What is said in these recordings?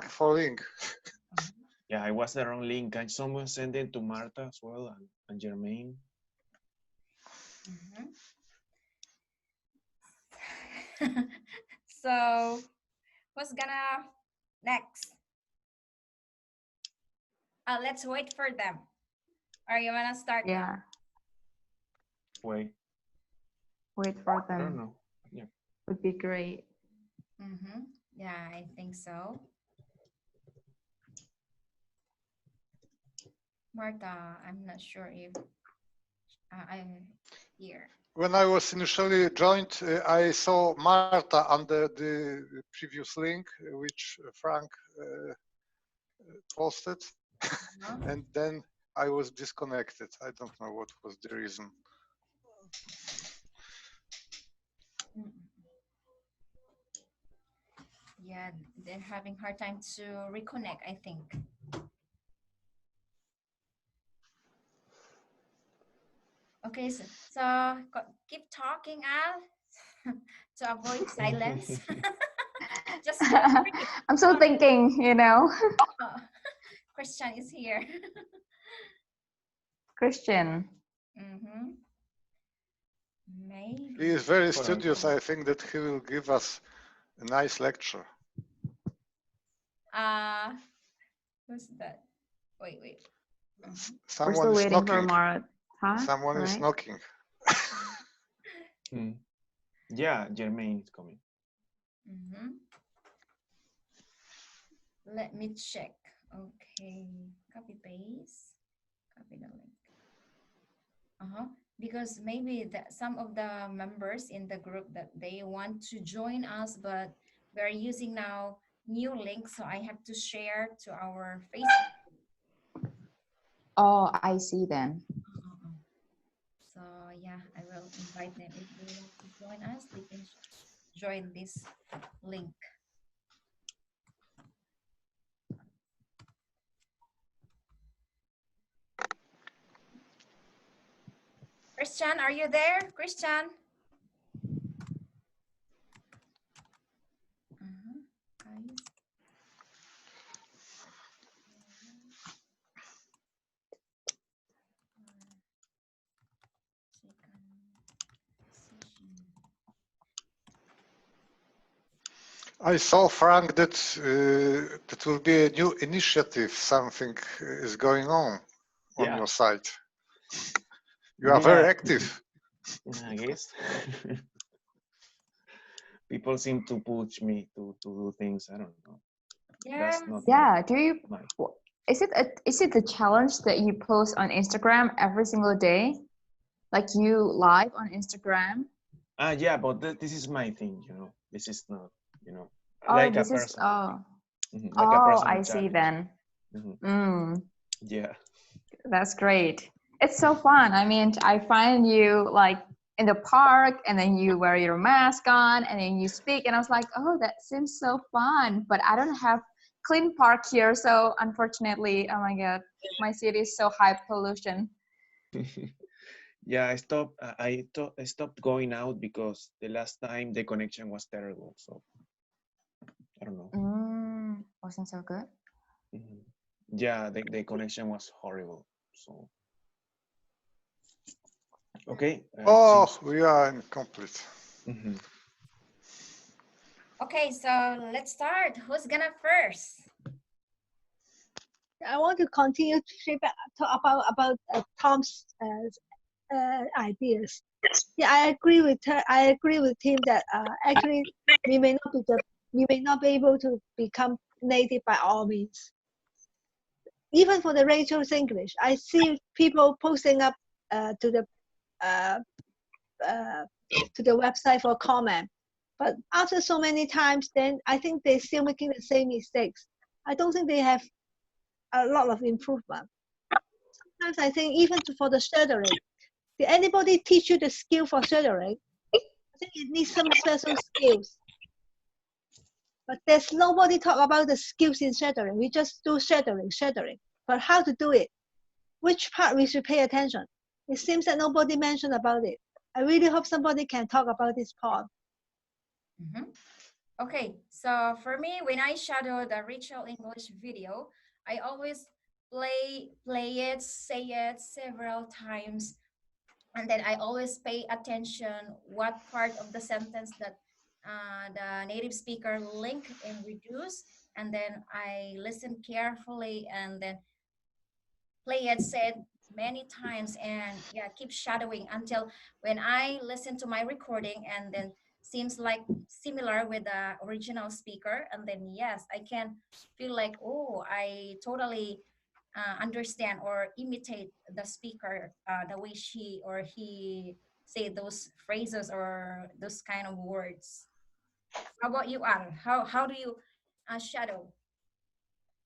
for link. Yeah, I was the wrong link. Can someone send it to Marta as well and Jermaine? So who's gonna next? Let's wait for them. Or you wanna start now? Yeah, Wait, wait for I don't them. know. Yeah. Would be great. Yeah, I think so. Marta, I'm not sure if I'm here. When I was initially joined, I saw Marta under the previous link, which Frank posted, and then I was disconnected. I don't know what was the reason. Yeah, they're having hard time to reconnect, I think. Okay, so keep talking, Al, to avoid silence. Just feel free. I'm still thinking, you know. Christian is here. Christian. Maybe. He is very studious. I think that he will give us a nice lecture. Who's that? Wait. We're still waiting for Marat. Huh? Someone is knocking. Yeah, Jermaine is coming. Let me check. Okay, copy paste, copy the link. Because maybe some of the members in the group that they want to join us, but we're using now new link, so I have to share to our Facebook. Oh, I see then. So yeah, I will invite them. If they want to join us, they can join this link. Christian, are you there? Christian? I saw, Frank, that that will be a new initiative. Something is going on your site. You are very active. I guess. People seem to push me to do things. I don't know. Yeah. Do you? Is it the challenge that you post on Instagram every single day? Like you live on Instagram? Yeah, but this is my thing. You know, this is not. You know, like a person. Like a person I see then. Yeah. That's great. It's so fun. I mean, I find you like in the park and then you wear your mask on and then you speak and I was like, oh, that seems so fun. But I don't have clean park here. So unfortunately, oh my God, my city is so high pollution. Yeah, I stopped going out because the last time the connection was terrible. So I don't know. Wasn't so good. Yeah, the connection was horrible. So okay. We are incomplete. Okay, so let's start. Who's gonna first? I want to continue to talk about Tom's ideas. Yeah, I agree with her. I agree with him that actually we may not be able to become native by all means. Even for the Rachel's English, I see people posting up to the website for comment, but after so many times, then I think they're still making the same mistakes. I don't think they have a lot of improvement. Sometimes I think even for the shadowing, did anybody teach you the skill for shadowing? I think it needs some special skills. But there's nobody talk about the skills in shadowing. We just do shadowing. But how to do it? Which part we should pay attention? It seems that nobody mentioned about it. I really hope somebody can talk about this part. Okay, so for me, when I shadow the Rachel English video, I always play it, say it several times, and then I always pay attention what part of the sentence that the native speaker link and reduce, and then I listen carefully and then play it said many times, and yeah, keep shadowing until when I listen to my recording and then seems like similar with the original speaker, and then yes, I can feel like, oh, I totally understand or imitate the speaker, the way she or he say those phrases or those kind of words. How about you, Al? How do you shadow?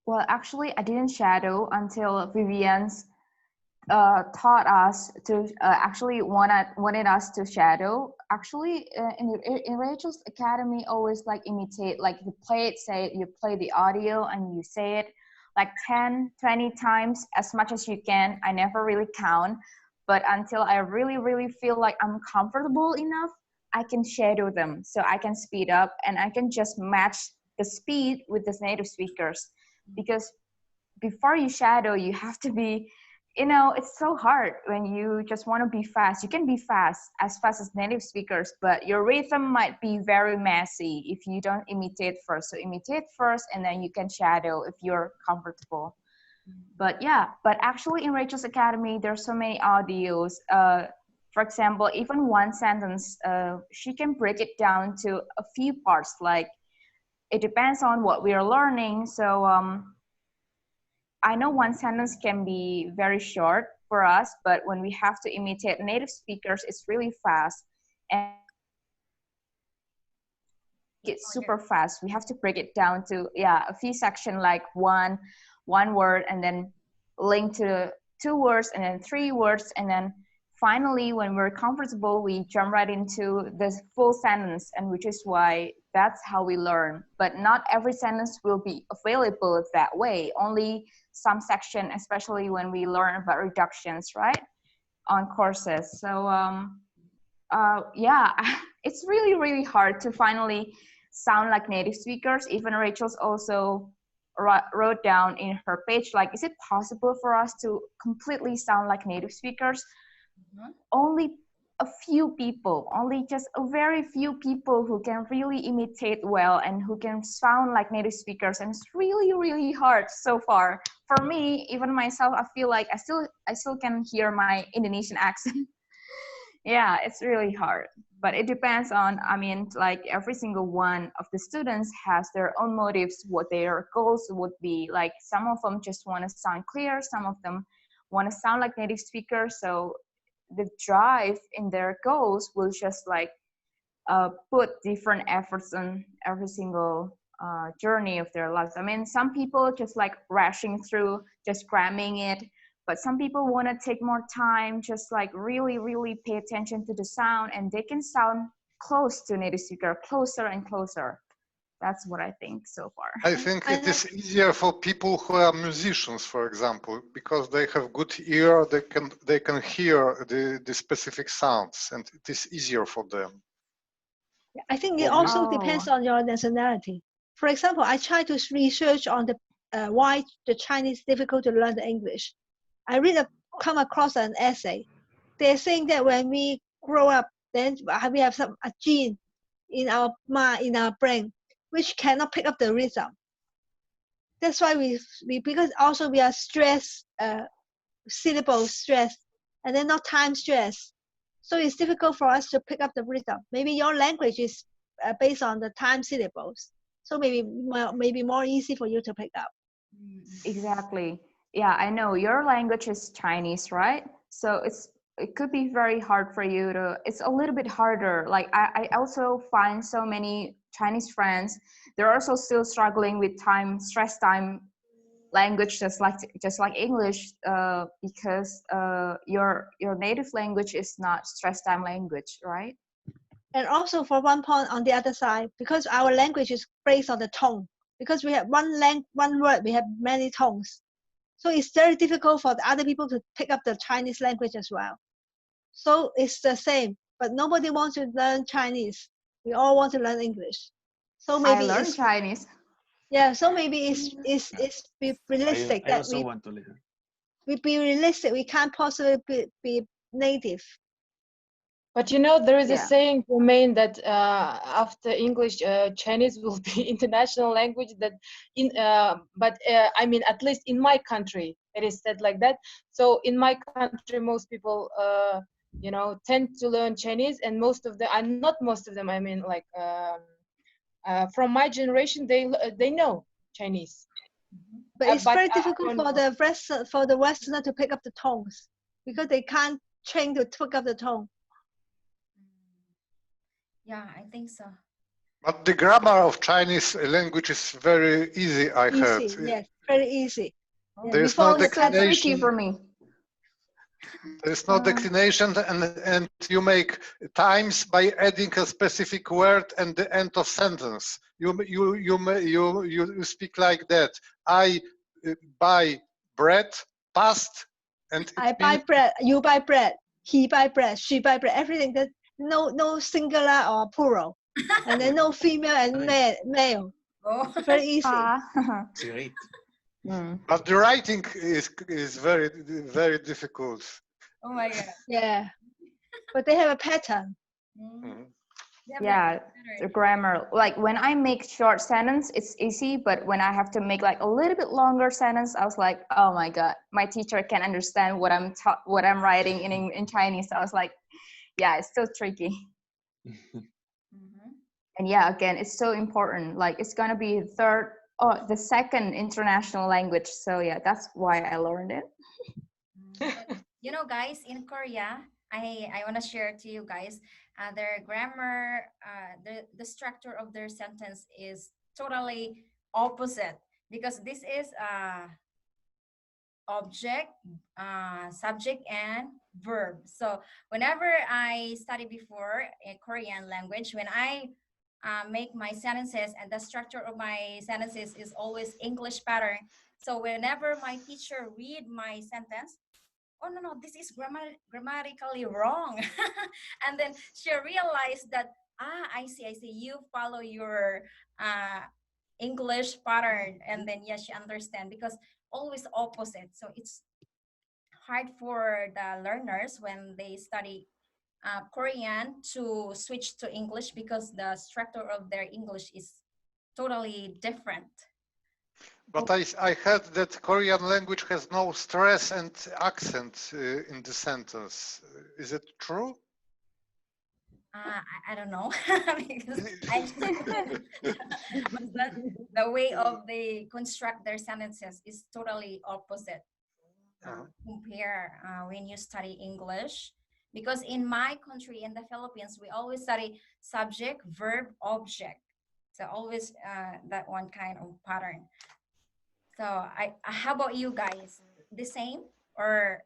Well, actually, I didn't shadow until Vivian's taught us to actually wanted us to shadow. Actually, in Rachel's Academy, always like imitate, like you play it, say it, you play the audio and you say it like 10, 20 times as much as you can. I never really count, but until I really, really feel like I'm comfortable enough, I can shadow them. So I can speed up and I can just match the speed with the native speakers, because before you shadow, you have to be, it's so hard when you just want to be fast. You can be fast as native speakers, but your rhythm might be very messy if you don't imitate first. So imitate first and then you can shadow if you're comfortable. But yeah, but actually in Rachel's Academy, there's so many audios. For example, even one sentence, she can break it down to a few parts. Like, it depends on what we are learning. So I know one sentence can be very short for us, but when we have to imitate native speakers, it's really fast. And it's super fast. We have to break it down to a few sections, like one word, and then link to 2 words, and then 3 words, and then finally, when we're comfortable, we jump right into the full sentence, and which is why that's how we learn. But not every sentence will be available that way. Only some section, especially when we learn about reductions, right, on courses. So yeah, it's really, really hard to finally sound like native speakers. Even Rachel's also wrote down in her page, like, is it possible for us to completely sound like native speakers? Only a few people, only just a very few people who can really imitate well and who can sound like native speakers, and it's really, really hard so far. For me, even myself, I feel like I still can hear my Indonesian accent. Yeah, it's really hard, but it depends on, like, every single one of the students has their own motives, what their goals would be. Like, some of them just want to sound clear, some of them want to sound like native speakers. So the drive in their goals will just like put different efforts on every single journey of their lives. Some people just like rushing through, just cramming it, but some people want to take more time, just like really, really pay attention to the sound, and they can sound close to native speaker, closer and closer. That's what I think so far. I think it is easier for people who are musicians, for example, because they have good ear. They can hear the specific sounds, and it is easier for them. I think it also depends on your nationality. For example, I try to research on the why the Chinese difficult to learn the English. I come across an essay. They're saying that when we grow up, then we have a gene in our mind, in our brain, which cannot pick up the rhythm. That's why because also we are stressed, syllable stress, and then not time stress. So it's difficult for us to pick up the rhythm. Maybe your language is based on the time syllables. So maybe more easy for you to pick up. Exactly. Yeah, I know your language is Chinese, right? So it could be very hard for you to, it's a little bit harder. Like I also find so many Chinese friends, they're also still struggling with stress time language, just like English, because your native language is not stress time language, right? And also for one point on the other side, because our language is based on the tone, because we have one word, we have many tones. So it's very difficult for the other people to pick up the Chinese language as well. So it's the same, but nobody wants to learn Chinese. We all want to learn English. So maybe I learned it's Chinese. yeah. So maybe it's be realistic I that also want to learn. we be realistic. We can't possibly be native. But you know, there is a Yeah. saying in Maine that after English, Chinese will be international language. That I mean, at least in my country, it is said like that. So in my country, most people, you know, tend to learn Chinese, and most of them, and not most of them, I mean, like from my generation, they know Chinese. But it's But very I difficult don't for the Westerner to pick up the tones because they can't train to pick up the tone. Yeah, I think so. But the grammar of Chinese language is very easy, I heard. Easy, yes, very easy. Yeah, There we is no follow the It's so tricky declination. for me. There is no declination, and you make times by adding a specific word and the end of sentence. You speak like that. I buy bread, past, and it I buy bread, you buy bread, he buy bread, she buy bread, everything. That no singular or plural, and then no female and male. Oh, Very easy. It's great. But the writing is very very difficult. oh my God. Yeah, but they have a pattern. Mhm. Yeah, the grammar. Like when I make short sentence, it's easy, but when I have to make like a little bit longer sentence, I was like, oh my God, my teacher can understand what I'm writing in Chinese. So I was like, yeah, it's so tricky. And yeah, again, it's so important. Like it's gonna be the second international language. So yeah, that's why I learned it. You know, guys, in Korea, I want to share to you guys their grammar, the structure of their sentence is totally opposite because this is object, subject, and verb. So whenever I study before a Korean language, when I make my sentences and the structure of my sentences is always English pattern. So whenever my teacher read my sentence, oh no, this is grammatically wrong. And then she realized that, I see, you follow your English pattern. And then yes, she understand because always opposite. So it's hard for the learners when they study Korean to switch to English because the structure of their English is totally different. But I heard that Korean language has no stress and accent in the sentence. Is it true? I don't know because the way of they construct their sentences is totally opposite compare when you study English, because in my country, in the Philippines, we always study subject, verb, object. So always that one kind of pattern. So how about you guys? The same, or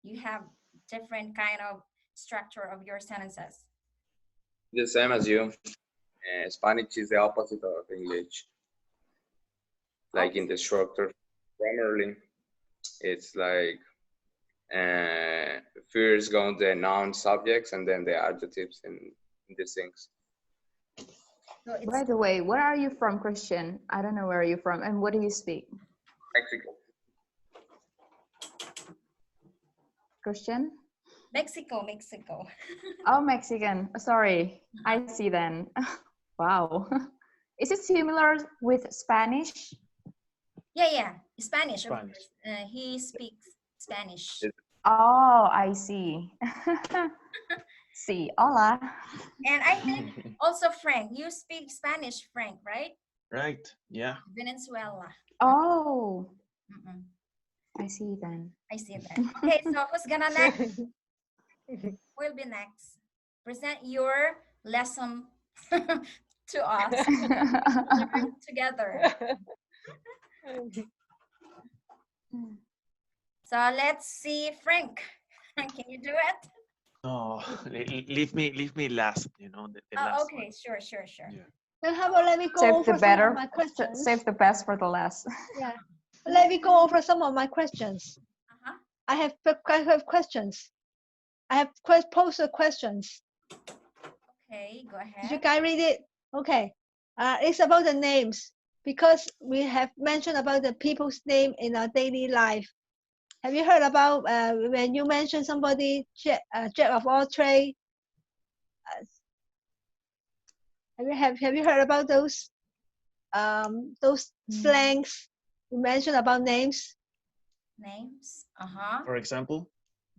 you have different kind of structure of your sentences? The same as you. Spanish is the opposite of English. Like in the structure, primarily, it's like first go the noun subjects and then the adjectives and these things. So By the way, where are you from, Christian? I don't know where you're from, and what do you speak? Mexico. Christian? Mexico. Oh, Mexican. Sorry, I see then. Wow. Is it similar with Spanish? Yeah. Spanish. Of course. He speaks Spanish. Oh, I see. Sí, hola. And I think also Frank, you speak Spanish, Frank, right? Right, yeah. Venezuela. Oh, I see then. I see that. Okay, so who's gonna next? Will be next. Present your lesson to us. Learn together. So let's see, Frank. Can you do it? Oh, leave me last. You know the last. Okay, one. sure. Yeah. Then how about let me go Save over the some better. of my questions? Save the best for the last. Yeah, let me go over some of my questions. I have questions. I have posed questions. Okay, go ahead. Did you guys read it? Okay. It's about the names because we have mentioned about the people's name in our daily life. Have you heard about when you mention somebody jack of all trades? Have you heard about those slangs you mentioned about names? Names. For example?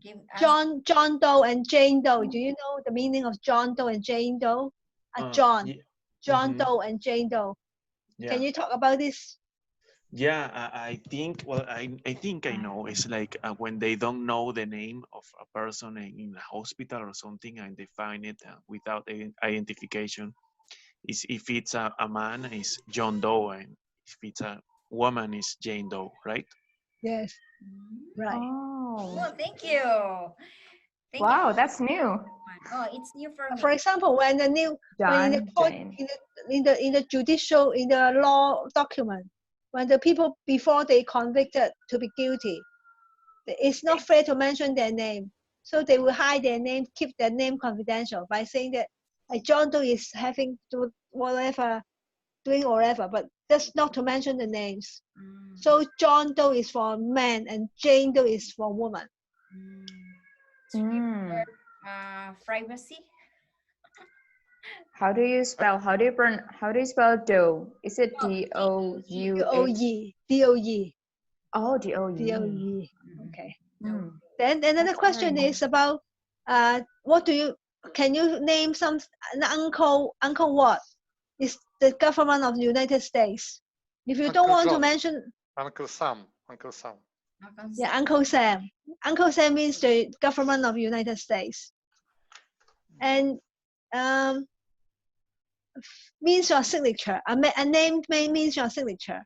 Give us. John Doe and Jane Doe. Do you know the meaning of John Doe and Jane Doe? John Doe and Jane Doe. Yeah. Can you talk about this? Yeah, I think, well, I think I know. It's like when they don't know the name of a person in a hospital or something and they find it without identification. If it's a man, it's John Doe, and if it's a woman, it's Jane Doe, right? Yes, right. Oh, thank you. Wow, that's new. Oh, it's new for me. For example, when the new when in the court in the judicial in the law document, when the people before they convicted to be guilty, it's not fair to mention their name, so they will hide their name, keep their name confidential by saying that John Doe is having to whatever, doing whatever, but just not to mention the names. So John Doe is for man and Jane Doe is for woman. Privacy. How do you spell dough? Is it D-O-U-E? D-O-E. Oh, D-O-E. D-O-E. Okay. Then another question is about can you name some Uncle what is the government of the United States? If you don't want to mention Uncle Sam. Yeah, Uncle Sam. Uncle Sam means the government of the United States. And means your signature. A name means your signature.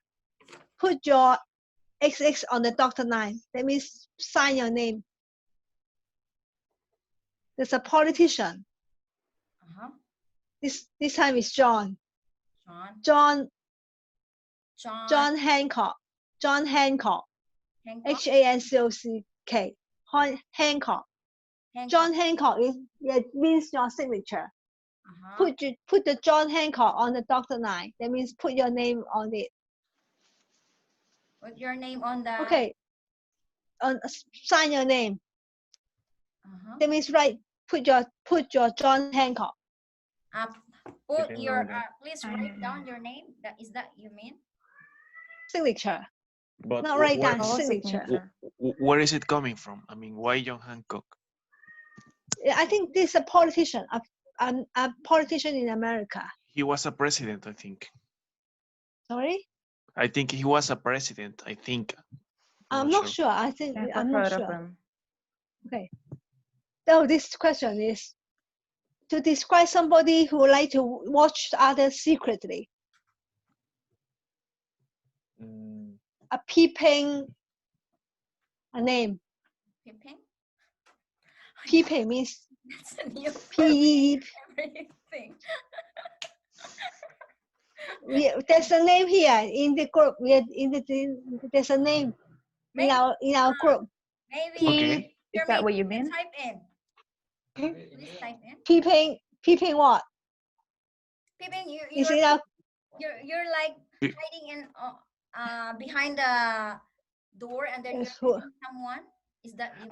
Put your XX on the dotted line. That means sign your name. There's a politician. This time is John. John Hancock. John Hancock. Hancock. Hancock. John Hancock means your signature. Put the John Hancock on the dotted line. That means put your name on it. Put your name on the. Okay. Sign your name. That means put your John Hancock. Please write down your name. Is that you mean? Signature. But not write down signature. Where is it coming from? I mean, why John Hancock? I think this is a politician, a politician in America. He was a president, I think. Sorry? I think he was a president, I think. I'm not sure. I'm not sure. Okay. So this question is to describe somebody who like to watch others secretly. A peeping, a name. Peeping? Peeping means that's a new peep. Everything. There's a name here in the group. There's a name in our group. Maybe. Okay. Is that what you mean? Type in. Please type in. Peeping what? Peeping. You're like hiding in behind the door and then you're peeping someone. Is that you?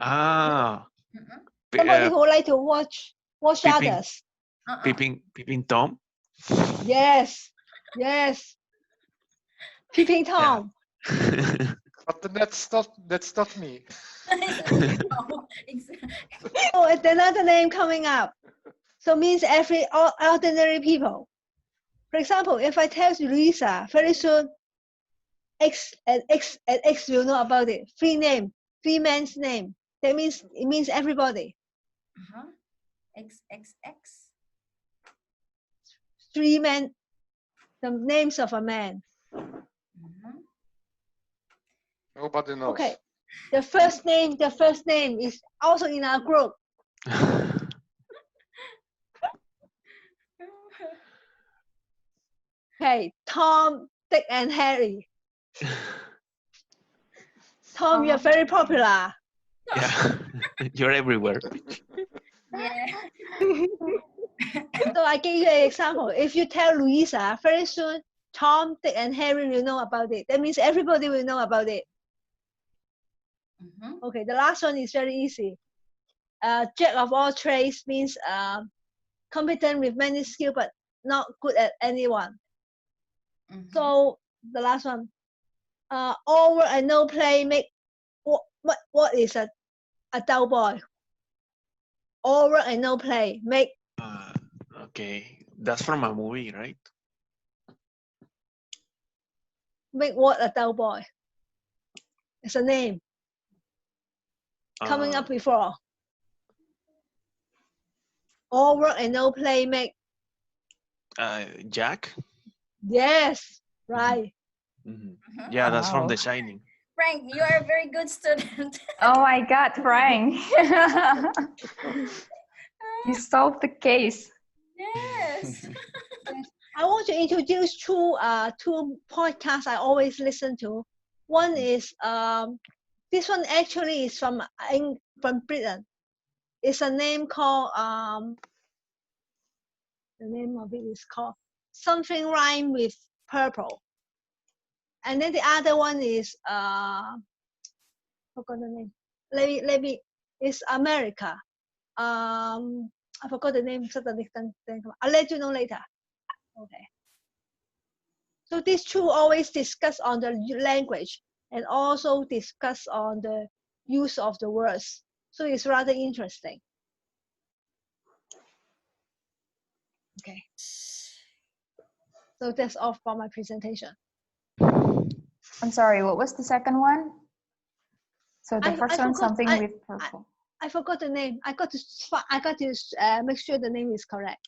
Somebody who like to watch peeping, others. Peeping Tom. Yes. Peeping Tom. Yeah. But that's not me. Oh, it's another name coming up. So means ordinary people. For example, if I tell you Lisa, very soon X will know about it. Three man's name. That means it means everybody. XXX. Three men, the names of a man. Nobody knows. Okay. The first name is also in our group. Okay, Tom, Dick, and Harry. Tom, you're very popular. Yeah, you're everywhere. Yeah. So I give you an example. If you tell Louisa, very soon Tom, Dick, and Harry will know about it. That means everybody will know about it. Okay, the last one is very easy. Jack of all trades means competent with many skills, but not good at any one. So the last one, all work and no play make what is a dull boy? All work and no play make. Okay, that's from a movie, right? Make what a dull boy? It's a name coming up before. All work and no play make. Jack. Yes, right. Yeah, that's from Wow. The Shining. Frank, you are a very good student. Oh my God, Frank. You solved the case. Yes. I want to introduce two podcasts I always listen to. One is this one actually is from Britain. It's a name called the name of it is called something rhyme with purple. And then the other one is forgot the name. Let me it's America. I forgot the name suddenly. I'll let you know later. Okay. So these two always discuss on the language and also discuss on the use of the words. So it's rather interesting. Okay. So that's all for my presentation. I'm sorry, what was the second one? So the first one, forgot, something with purple. I forgot the name. I got to make sure the name is correct.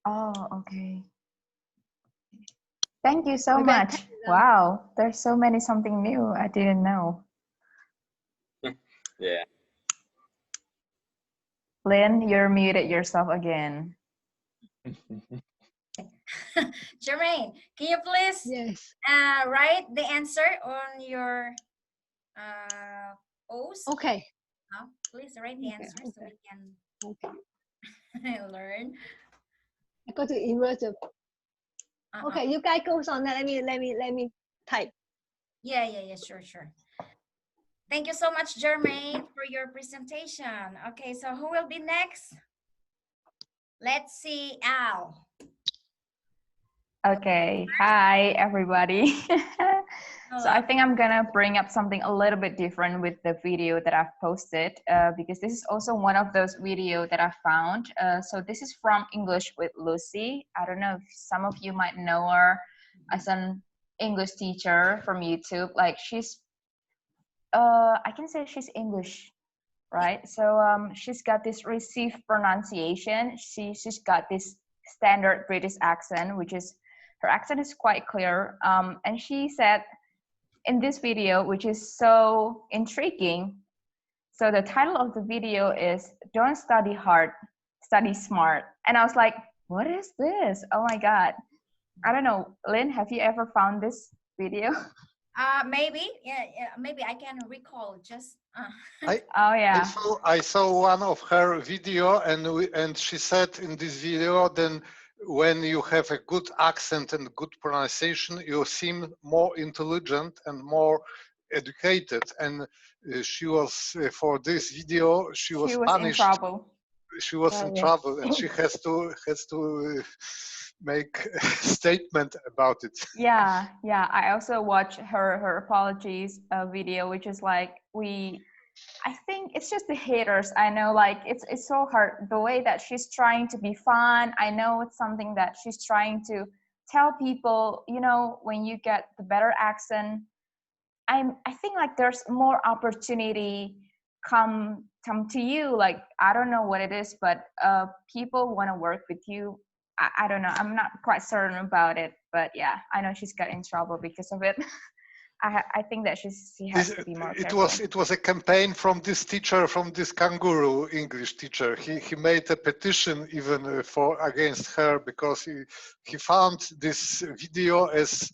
Oh, okay. Thank you so much. Wow, there's so many something new I didn't know. Yeah. Lynn, you're muted yourself again. Jermaine, can you please write the answer on your O's? Okay. Please write the answer so we can learn. I got to invert the. Okay, you guys goes on that. Let me type. Yeah, sure. Thank you so much, Jermaine, for your presentation. Okay, so who will be next? Let's see, Al. Okay, hi everybody. So I think I'm gonna bring up something a little bit different with the video that I've posted because this is also one of those videos that I found. So this is from English with Lucy. I don't know if some of you might know her as an English teacher from YouTube. Like she's, I can say she's English, right? So she's got this received pronunciation. She's got this standard British accent, which is, her accent is quite clear. And she said in this video, which is so intriguing. So the title of the video is "Don't Study Hard, Study Smart." And I was like, what is this? Oh my God. I don't know. Lynn, have you ever found this video? Maybe, maybe I can recall just. I saw one of her video, and she said in this video, then when you have a good accent and good pronunciation, you seem more intelligent and more educated. And she was for this video, she was punished. In trouble. She was in trouble, and she has to make a statement about it. Yeah. I also watched her apologies video, which is like I think it's just the haters. I know, like it's so hard the way that she's trying to be fun. I know it's something that she's trying to tell people. You know, when you get the better accent, I think like there's more opportunity come to you. Like I don't know what it is, but people want to work with you. I don't know. I'm not quite certain about it, but yeah, I know she's got in trouble because of it. I think that she has to be more careful. It was a campaign from this teacher, from this kangaroo English teacher. He made a petition even against her because he found this video as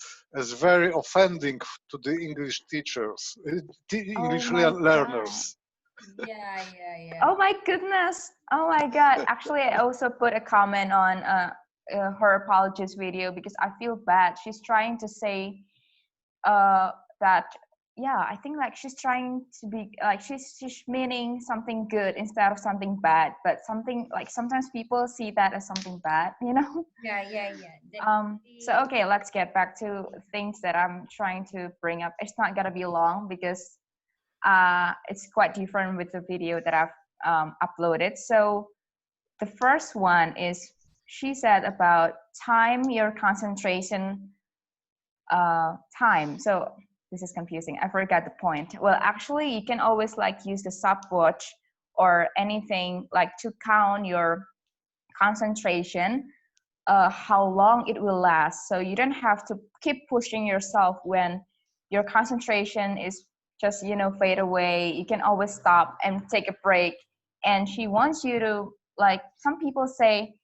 very offending to the English teachers, English learners. Yeah. Oh my goodness. Oh my God. Actually, I also put a comment on her apologies video because I feel bad. She's trying to say that, yeah, I think like she's trying to be like, she's meaning something good instead of something bad, but something like sometimes people see that as something bad, you know? Yeah. So, okay, let's get back to things that I'm trying to bring up. It's not gonna be long because it's quite different with the video that I've uploaded. So the first one is she said about time your concentration time. So this is confusing. I forgot the point. Well, actually, you can always like use the stopwatch or anything like to count your concentration, how long it will last. So you don't have to keep pushing yourself when your concentration is just, you know, fade away. You can always stop and take a break. And she wants you to, like, some people say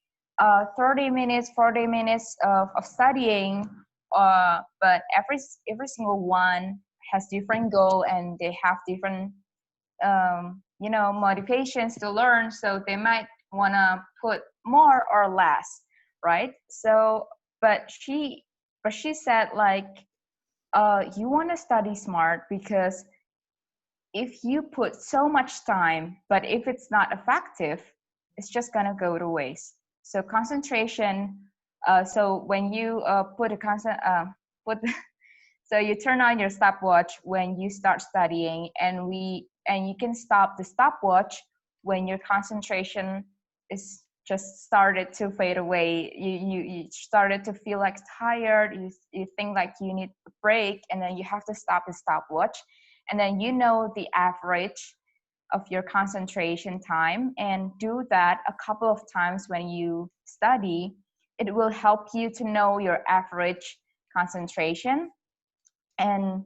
30 minutes, 40 minutes of studying, but every single one has different goal and they have different you know, motivations to learn, so they might want to put more or less, right? So but she said like you want to study smart because if you put so much time but if it's not effective, it's just gonna go to waste. So concentration, so when you put a constant put so you turn on your stopwatch when you start studying, and you can stop the stopwatch when your concentration is just started to fade away. You started to feel like tired. You think like you need a break, and then you have to stop the stopwatch, and then you know the average of your concentration time, and do that a couple of times when you study. It will help you to know your average concentration. And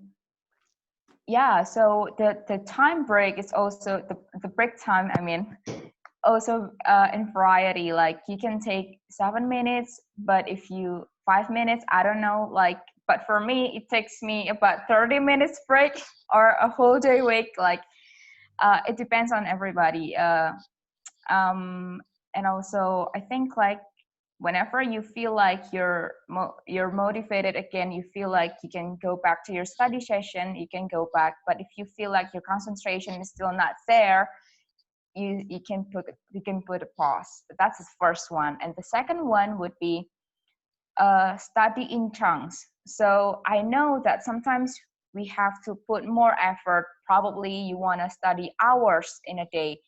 yeah, so the time break is also the break time, I mean, also in variety. Like you can take 7 minutes, but if you 5 minutes, I don't know, like, but for me it takes me about 30 minutes break or a whole day week. Like it depends on everybody. And also I think like whenever you feel like you're motivated again, you feel like you can go back to your study session, you can go back. But if you feel like your concentration is still not there, you can put a pause. That's the first one. And the second one would be study in chunks. So I know that sometimes we have to put more effort. Probably you want to study hours in a day,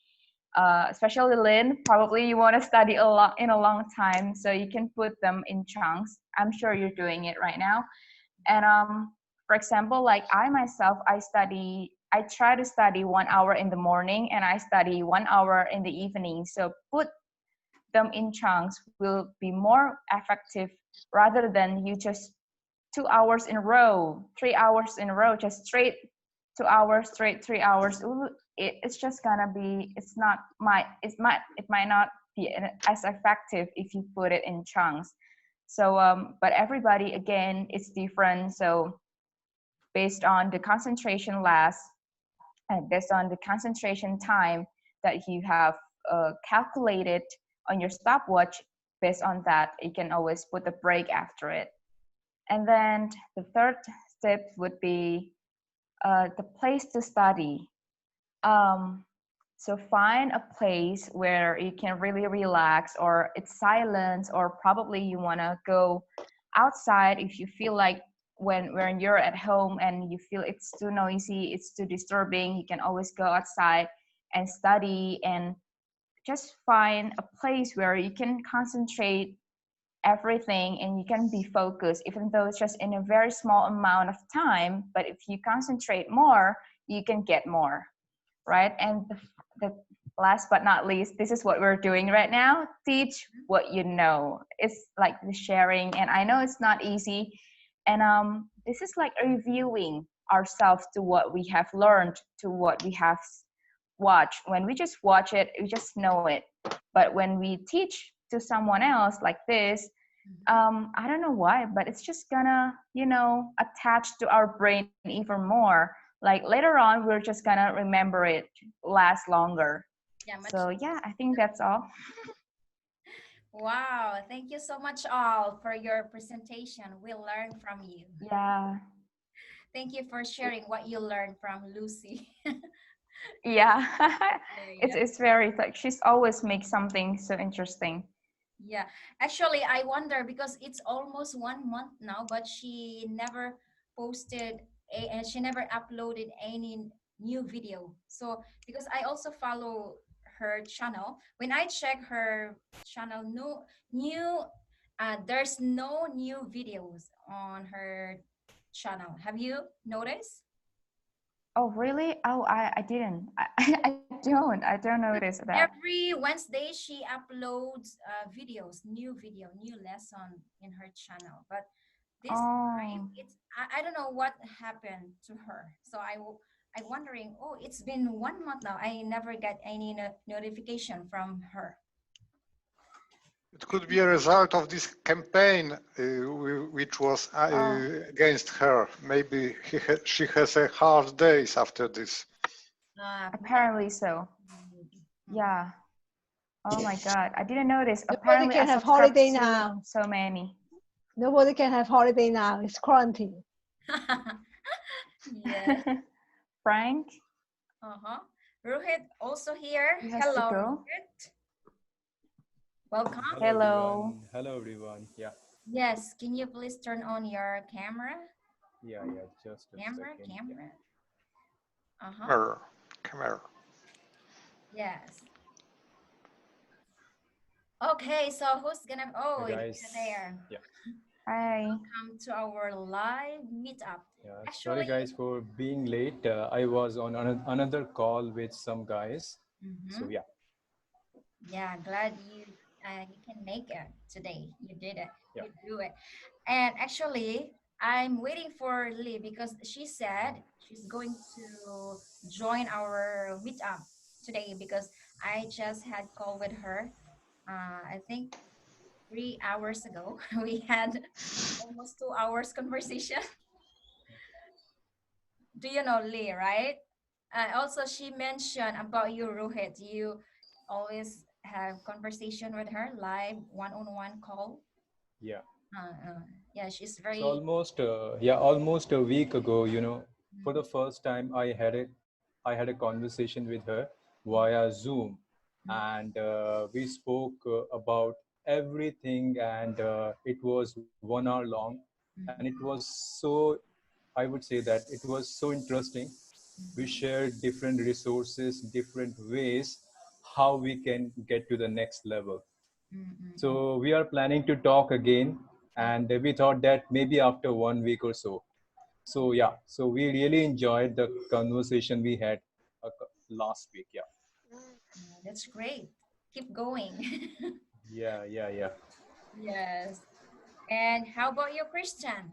especially Lynn, probably you want to study a lot in a long time, so you can put them in chunks. I'm sure you're doing it right now. And for example, like I myself, I try to study 1 hour in the morning and I study 1 hour in the evening. So put them in chunks will be more effective rather than you just 2 hours in a row, 3 hours in a row, just straight 2 hours, straight 3 hours. Ooh, it's just gonna be, it might not be as effective if you put it in chunks. So but everybody again is different. So based on the concentration last and based on the concentration time that you have calculated on your stopwatch, based on that you can always put a break after it. And then the third step would be the place to study. So find a place where you can really relax, or it's silence, or probably you want to go outside if you feel like when you're at home and you feel it's too noisy, it's too disturbing, you can always go outside and study. And just find a place where you can concentrate everything and you can be focused, even though it's just in a very small amount of time. But if you concentrate more, you can get more, right? And the last but not least, this is what we're doing right now: teach what you know. It's like the sharing, and I know it's not easy. And this is like reviewing ourselves to what we have learned, to what we have watched. When we just watch it, we just know it. But when we teach to someone else like this, I don't know why, but it's just gonna, you know, attach to our brain even more. like later on we're just gonna remember it last longer. Yeah, much. So yeah, I think that's all. Wow, thank you so much all for your presentation. We learned from you. Yeah. Thank you for sharing what you learned from Lucy. Yeah. Yeah. It's very like she's always makes something so interesting. Yeah, actually, I wonder because it's almost 1 month now, but she never posted and she never uploaded any new video. So because I also follow her channel, when I check her channel, no new, there's no new videos on her channel. Have you noticed? Oh really? Oh, I didn't. I don't notice that. Every Wednesday she uploads videos, new lesson in her channel. But this time, Oh. it's I don't know what happened to her. So I'm wondering. Oh, it's been 1 month now. I never get any notification from her. It could be a result of this campaign, which was against her. Maybe she has a hard days after this. Apparently so. Yeah. Oh my God, I didn't notice. Nobody Apparently, can I have holiday subscribed to now. so many. Nobody can have holiday now. It's quarantine. Yes. Frank, Rohit also here. he has to Hello, go. Rohit. Welcome. Hello. Hello everyone. Yeah. Yes, can you please turn on your camera? Yeah. Just a Camera. second. Camera. Yes. Okay, so who's gonna? Oh, Hey guys. you're there. Yeah. Hi. Welcome to our live meetup. Yeah. Sorry Actually, guys for being late. I was on another call with some guys. So yeah. yeah, glad you can make it today. You did it. Yeah. You do it. And actually, I'm waiting for Lee because she said she's going to join our meetup today because I just had call with her. I think 3 hours ago. We had almost 2 hours conversation. Do you know Lee, right? Also, she mentioned about you, Rohit. You always have conversation with her, live one-on-one call. Yeah. Yeah, she's So very. almost a week ago, for the first time I had a conversation with her via Zoom, and we spoke about everything, and it was 1 hour long, and it was so, I would say that it was so interesting. We shared different resources, different ways how we can get to the next level. So we are planning to talk again, and we thought that maybe after 1 week or so. So yeah, so we really enjoyed the conversation we had last week. Yeah. That's great. Keep going. Yeah. Yes. And how about you, Christian?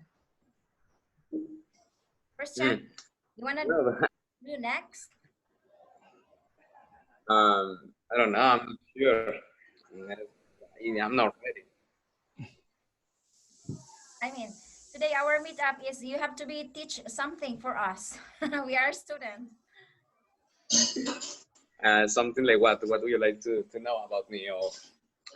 Christian, you wanna do next? I don't know. I'm not sure. I'm not ready. I mean, today our meetup is you have to be teach something for us. We are students. Something like what? What would you like to know about me or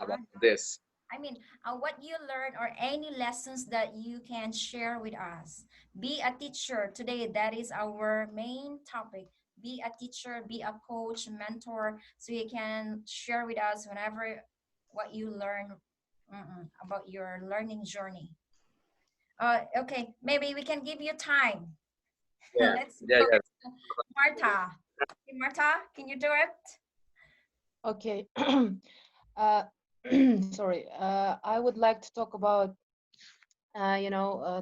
about this? I mean, what you learn or any lessons that you can share with us. Be a teacher. Today, that is our main topic. Be a teacher, be a coach, mentor, so you can share with us whenever what you learn about your learning journey. Okay, maybe we can give you time. Yeah. Let's Yeah. go to Marta. Hey, Marta, can you do it? Okay. Sorry. I would like to talk about,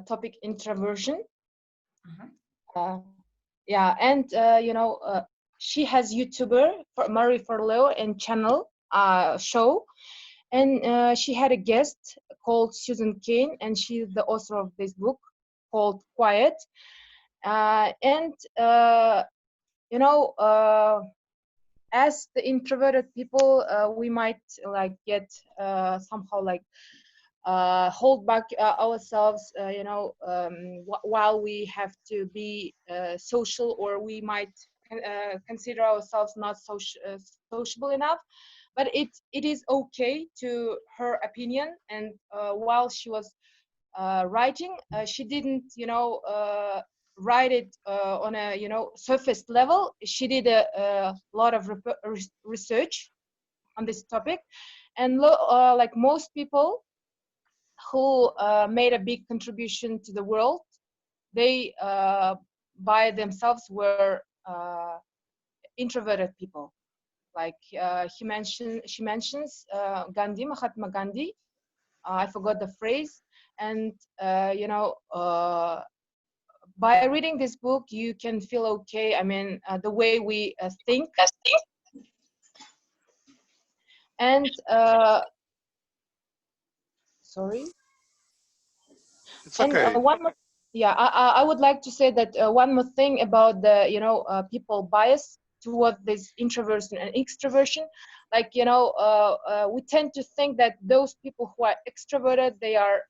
topic introversion. Yeah, and she has YouTuber Marie Forleo and channel show, and she had a guest called Susan Kane, and she's the author of this book called Quiet. And as the introverted people, we might like get somehow like hold back ourselves, while we have to be social, or we might consider ourselves not sociable enough. But it is okay to her opinion. And while she was writing, she didn't, write it on a, surface level. She did a lot of research on this topic. And like most people who made a big contribution to the world, they by themselves were introverted people. Like she mentions Gandhi, Mahatma Gandhi. I forgot the phrase. And by reading this book, you can feel okay. I mean, the way we think. And sorry. It's okay. And one more, yeah, I would like to say that one more thing about the people bias toward this introversion and extroversion. Like we tend to think that those people who are extroverted, they are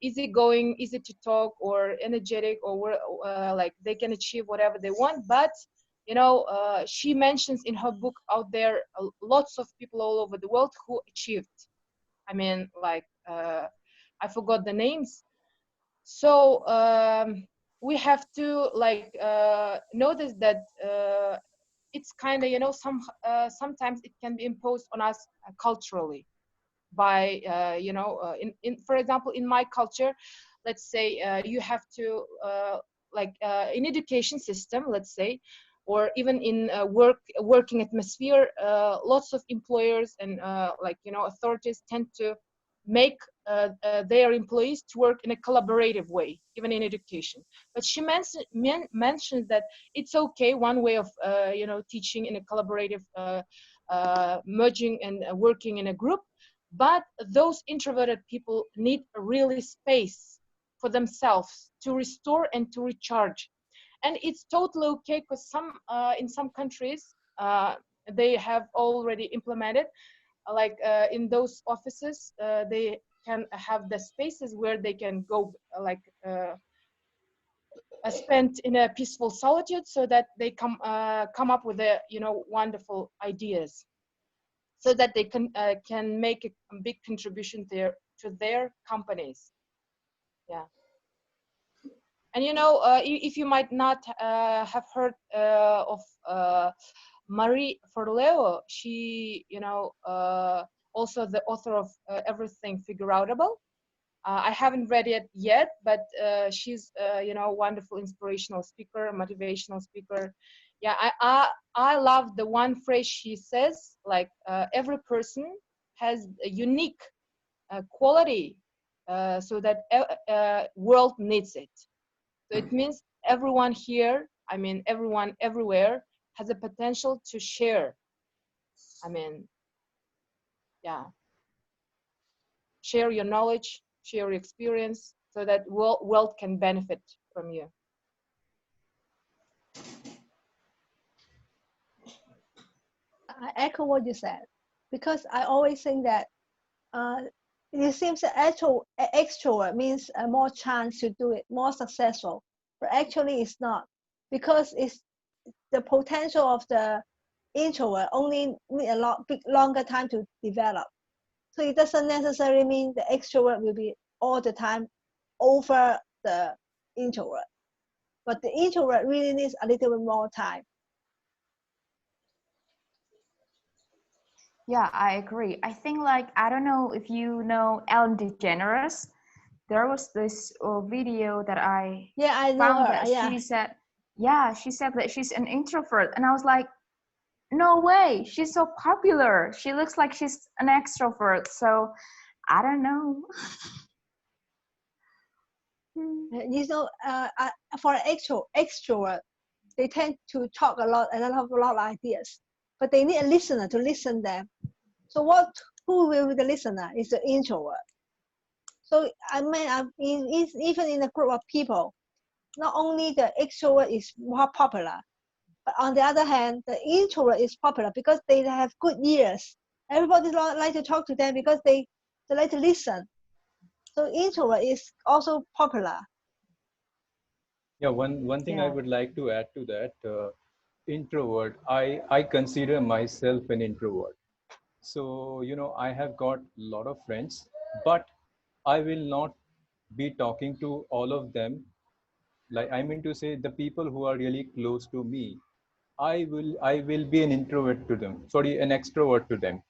easygoing, easy to talk, or energetic, or like they can achieve whatever they want. But she mentions in her book out there lots of people all over the world who achieved. I mean, like I forgot the names. So we have to like notice that it's kind of sometimes it can be imposed on us culturally by in for example, in my culture, let's say you have to like in education system, let's say, or even in working atmosphere, lots of employers and like authorities tend to make their employees to work in a collaborative way, even in education. But she mentioned that it's okay, one way of teaching in a collaborative merging and working in a group. But those introverted people need really space for themselves to restore and to recharge. And it's totally okay, because in some countries they have already implemented, like in those offices, they can have the spaces where they can go like spend in a peaceful solitude, so that they come up with wonderful ideas, so that they can make a big contribution there to their companies. Yeah. And if you might not have heard of Marie Forleo, she also the author of Everything Figureoutable. I haven't read it yet, but she's wonderful inspirational speaker, motivational speaker. Yeah, I love the one phrase she says, like every person has a unique quality, so that world needs it. So it means everyone here, I mean everyone everywhere, has a potential to share. I mean, yeah, share your knowledge, share your experience, so that world can benefit from you. I echo what you said, because I always think that it seems that extrovert means more chance to do it, more successful, but actually it's not, because it's the potential of the introvert only need a longer time to develop. So it doesn't necessarily mean the extrovert will be all the time over the introvert, but the introvert really needs a little bit more time. Yeah, I agree. I think, like, I don't know if you know Ellen DeGeneres. There was this video that I found her. That she said that she's an introvert, and I was like, no way, she's so popular. She looks like she's an extrovert. So I don't know. For an extrovert, they tend to talk a lot and have a lot of ideas, but they need a listener to listen them. So who will be the listener is the introvert. So I mean, even in a group of people, not only the extrovert is more popular, but on the other hand, the introvert is popular because they have good ears. Everybody like to talk to them because they they like to listen. So introvert is also popular. Yeah, one thing I Yeah. would like to add to that, introvert, I consider myself an introvert. So, I have got a lot of friends, but I will not be talking to all of them. Like, I mean to say, the people who are really close to me, I will be an introvert to them. Sorry, an extrovert to them.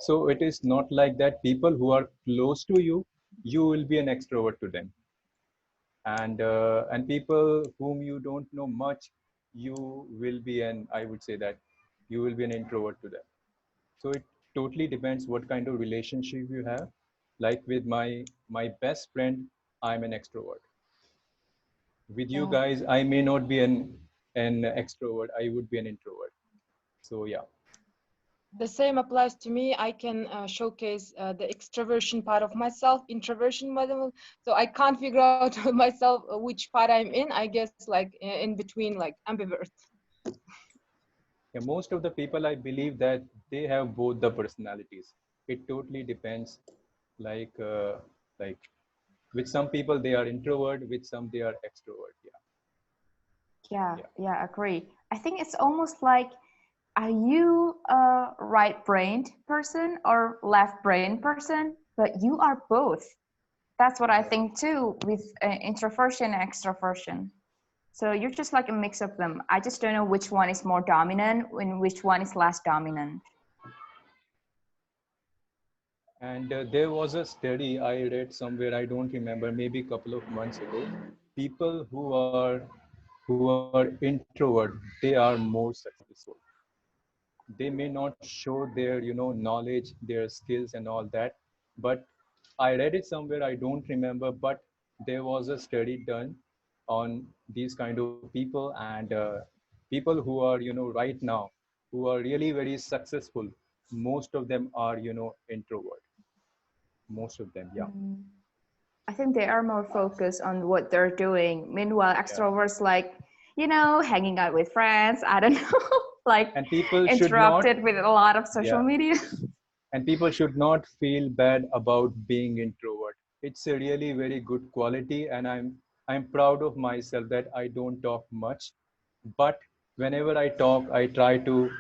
So it is not like that. People who are close to you, you will be an extrovert to them, and people whom you don't know much, you will be an, I would say that you will be an introvert to them. So it totally depends what kind of relationship you have. Like with my best friend, I'm an extrovert. With you Yeah. guys, I may not be an extrovert, I would be an introvert. So yeah. The same applies to me. I can showcase the extroversion part of myself, introversion model. So I can't figure out myself which part I'm in. I guess like in between, like ambivert. Yeah, most of the people, I believe that they have both the personalities. It totally depends. Like with some people they are introvert, with some they are extrovert. Yeah. Yeah, Yeah. yeah, agree. I think it's almost like, are you a right-brained person or left-brained person? But you are both. That's what I think too with introversion and extroversion. So you're just like a mix of them. I just don't know which one is more dominant and which one is less dominant. And there was a study I read somewhere, I don't remember, maybe a couple of months ago. People who are introvert, they are more successful. They may not show their, knowledge, their skills and all that, but I read it somewhere, I don't remember, but there was a study done on these kind of people, and people who are, right now, who are really very successful, most of them are, introvert. Most of them, yeah. Mm. I think they are more focused on what they're doing. Meanwhile, Yeah. extroverts like, hanging out with friends. I don't know, like And people should not, interrupted with a lot of social yeah, media. and people should not feel bad about being introvert. It's a really very good quality, and I'm proud of myself that I don't talk much, but whenever I talk, I try to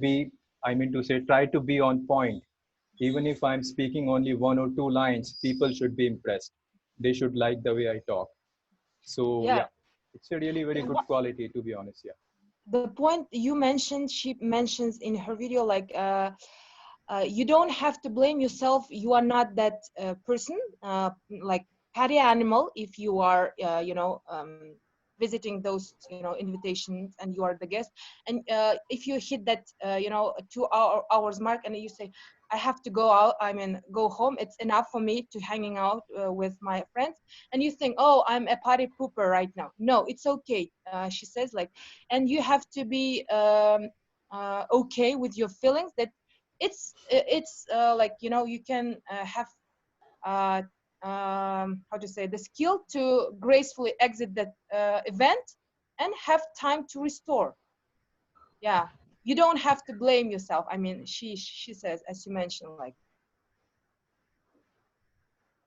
be, I mean to say, try to be on point. Even if I'm speaking only one or two lines, people should be impressed. They should like the way I talk. So Yeah. yeah, it's a really very good quality, to be honest. Yeah. The point you mentioned, she mentions in her video, like you don't have to blame yourself. You are not that person, like party animal. If you are, visiting those, invitations, and you are the guest, and if you hit that, 2 hours mark, and you say, I have to go out. I mean, go home. It's enough for me to hanging out with my friends. And you think, oh, I'm a party pooper right now. No, it's okay. She says, like, and you have to be okay with your feelings, that it's like, you can have uh, how to say, the skill to gracefully exit that event and have time to restore. Yeah, you don't have to blame yourself. I mean, she says, as you mentioned, like.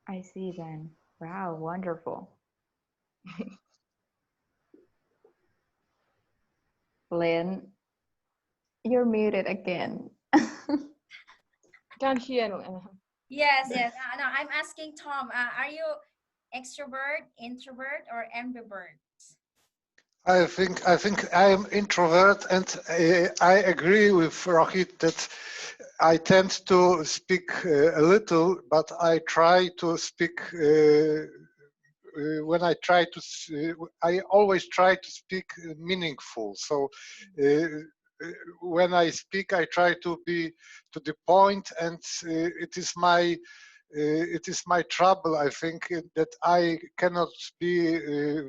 I see then. Wow, wonderful. Lynn, you're muted again. Can't hear. Yes, yes. No, I'm asking Tom, are you extrovert, introvert, or ambivert? I think I am introvert, and I agree with Rohit that I tend to speak a little, but I try to speak when I try to. I always try to speak meaningful. So when I speak, I try to be to the point, and it is my trouble, I think, that I cannot be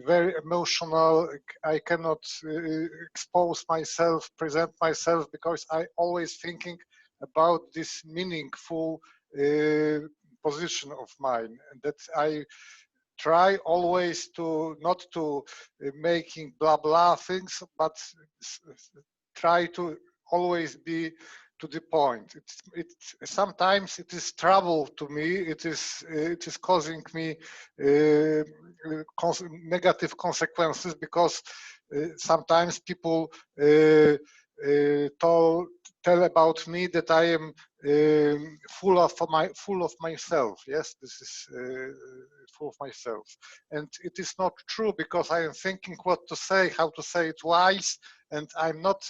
very emotional. I cannot expose myself, present myself, because I always thinking about this meaningful position of mine, and that I try always to not to making blah blah things, but try to always be to the point. Sometimes it is trouble to me. It is causing me negative consequences because sometimes people tell about me that I am full of myself. Yes, this is full of myself, and it is not true because I am thinking what to say, how to say it wise, and I'm not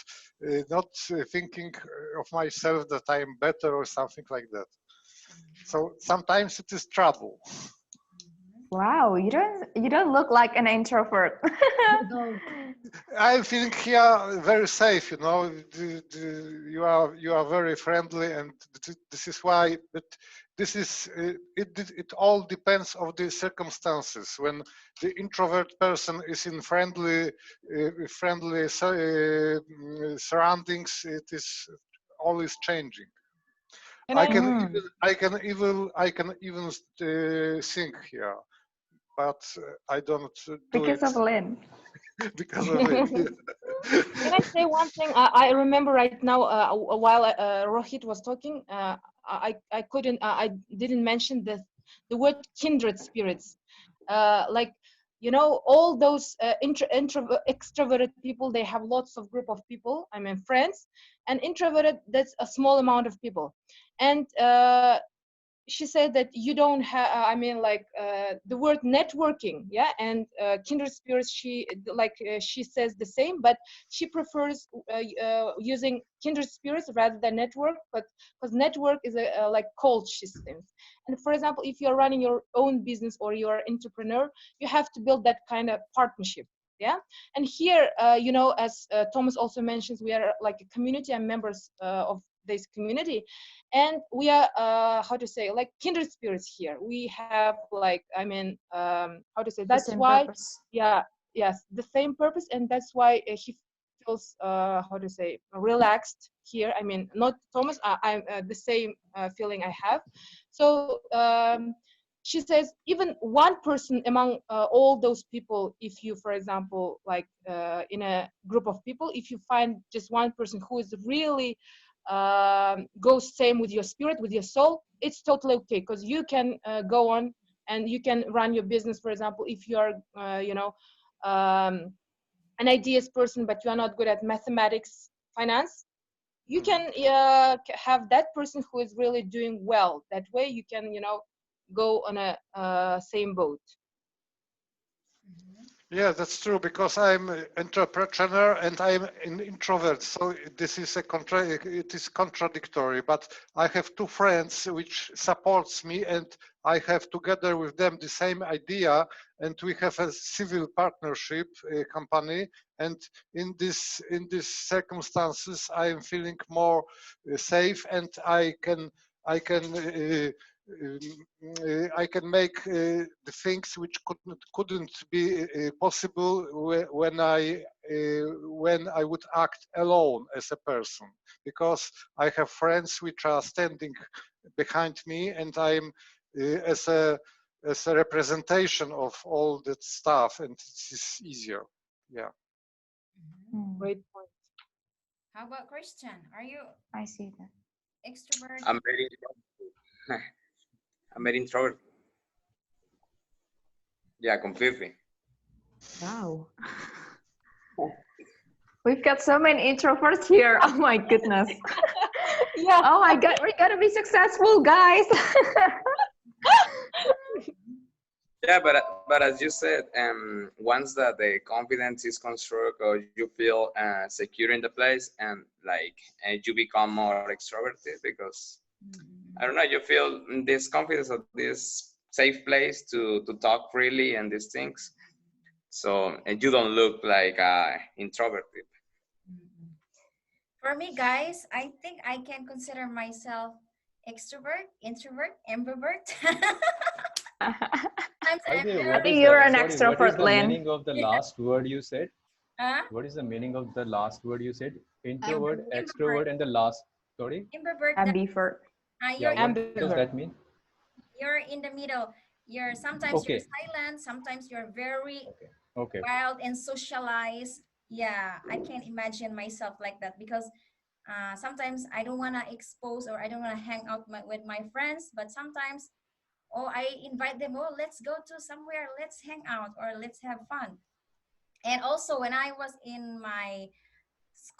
thinking of myself that I am better or something like that. So sometimes it is trouble. Wow, you don't look like an introvert. No. I think here very safe. You know, you are very friendly, and this is why. But this is it all depends of the circumstances. When the introvert person is in friendly surroundings, it is always changing. I can even sing here, but I don't do because it of Lynn. because of it. Can I say one thing? I remember right now while Rohit was talking, I couldn't, I didn't mention the word kindred spirits. Like, you know, all those extroverted people, they have lots of group of people, I mean friends, and introverted, that's a small amount of people. And she said that you don't have, I mean, like the word networking, yeah, and kindred spirits, she says the same, but she prefers using kindred spirits rather than network, but because network is a like cold systems. And for example, if you're running your own business or you're an entrepreneur, you have to build that kind of partnership. Yeah, and here, you know, as Thomas also mentions, we are like a community and members of this community, and we are how to say, like kindred spirits here. We have like, I mean, how to say, that's why Purpose. yeah, yes, the same purpose, and that's why he feels how to say, relaxed here. I mean, not Thomas, I'm the same feeling I have. So she says even one person among all those people, if you, for example, like in a group of people, if you find just one person who is really goes same with your spirit, with your soul, it's totally okay, because you can go on and you can run your business. For example, if you are you know, an ideas person, but you are not good at mathematics, finance, you can have that person who is really doing well. That way you can, you know, go on a same boat. Yeah, that's true, because I'm an entrepreneur and I'm an introvert. So this is it is contradictory, but I have two friends which supports me, and I have together with them the same idea, and we have a civil partnership company. And in these circumstances, I am feeling more safe, and I can make the things which couldn't be possible when I would act alone as a person, because I have friends which are standing behind me, and I'm as a representation of all that stuff, and it's easier. Yeah. Great point. How about Christian? Are you I see that. extrovert? I'm very introvert. Yeah, completely. Wow. We've got so many introverts here. Oh my goodness. Yeah. Oh my God, we're gonna be successful, guys. Yeah, but as you said, once that the confidence is constructed, or you feel secure in the place, and like you become more extroverted, because I don't know, you feel this confidence of this safe place to talk freely and these things. So and you don't look like introverted. For me, guys, I think I can consider myself extrovert, introvert, ambivert. Sometimes I'm Okay, very. what is You're the, an sorry, what is extrovert, the Lynn. meaning of the last word you said? What is the Um, meaning of the last word you said? Introvert, Ambivert. extrovert, and the last, sorry? Ambivert. Ambivert. Yeah, You're what does Ambivert. that mean? you're in the middle. You're sometimes you're Okay, silent, sometimes you're very okay, okay. wild and socialized. Yeah, I can't imagine myself like that because Sometimes I don't want to expose or I don't want to hang out with my friends, but sometimes, oh, I invite them, oh, let's go to somewhere, let's hang out or let's have fun. And also when I was in my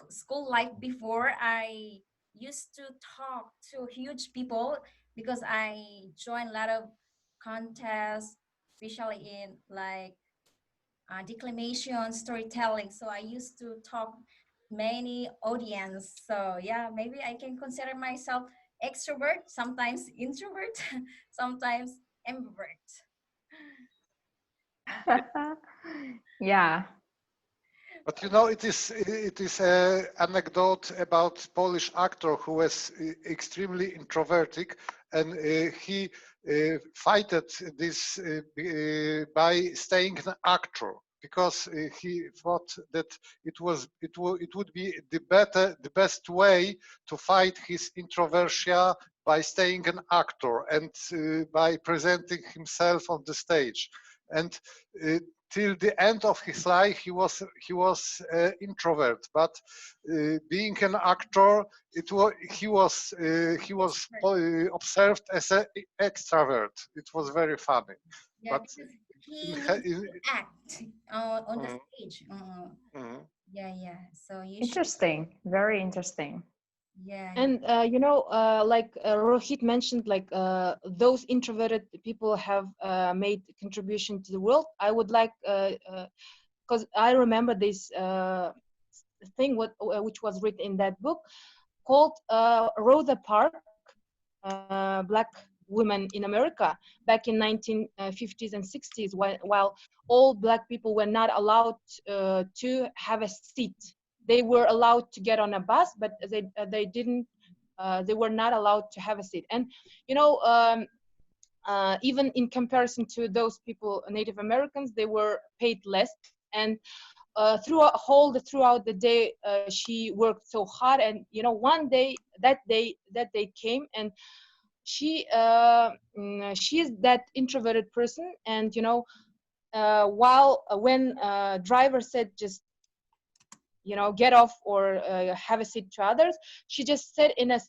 school life before, I used to talk to huge people because I joined a lot of contests, especially in like declamation, storytelling. So I used to talk many audience. So yeah, maybe I can consider myself extrovert, sometimes introvert, sometimes ambivert. Yeah. But you know, it is an anecdote about Polish actor who was extremely introvertic, and he fighted this by staying an actor because he thought that it would be the best way to fight his introversia by staying an actor and by presenting himself on the stage. And till the end of his life he was introvert, but being an actor he was observed as an extrovert. It was very funny. Yeah, But because he used to act on the stage. Yeah, yeah. So you should. Interesting. Very interesting. Yeah, And you know, like Rohit mentioned, like those introverted people have made contribution to the world. I would like, because I remember this thing which was written in that book called Rosa Parks, Black women in America back in 1950s and 60s, while all Black people were not allowed to have a seat. They were allowed to get on a bus, but they didn't. They were not allowed to have a seat. And you know, even in comparison to those people, Native Americans, they were paid less. And throughout the day, she worked so hard. And you know, one day, that day came, and she is that introverted person. And you know, when driver said just, you know, get off or have a seat to others, she just said in a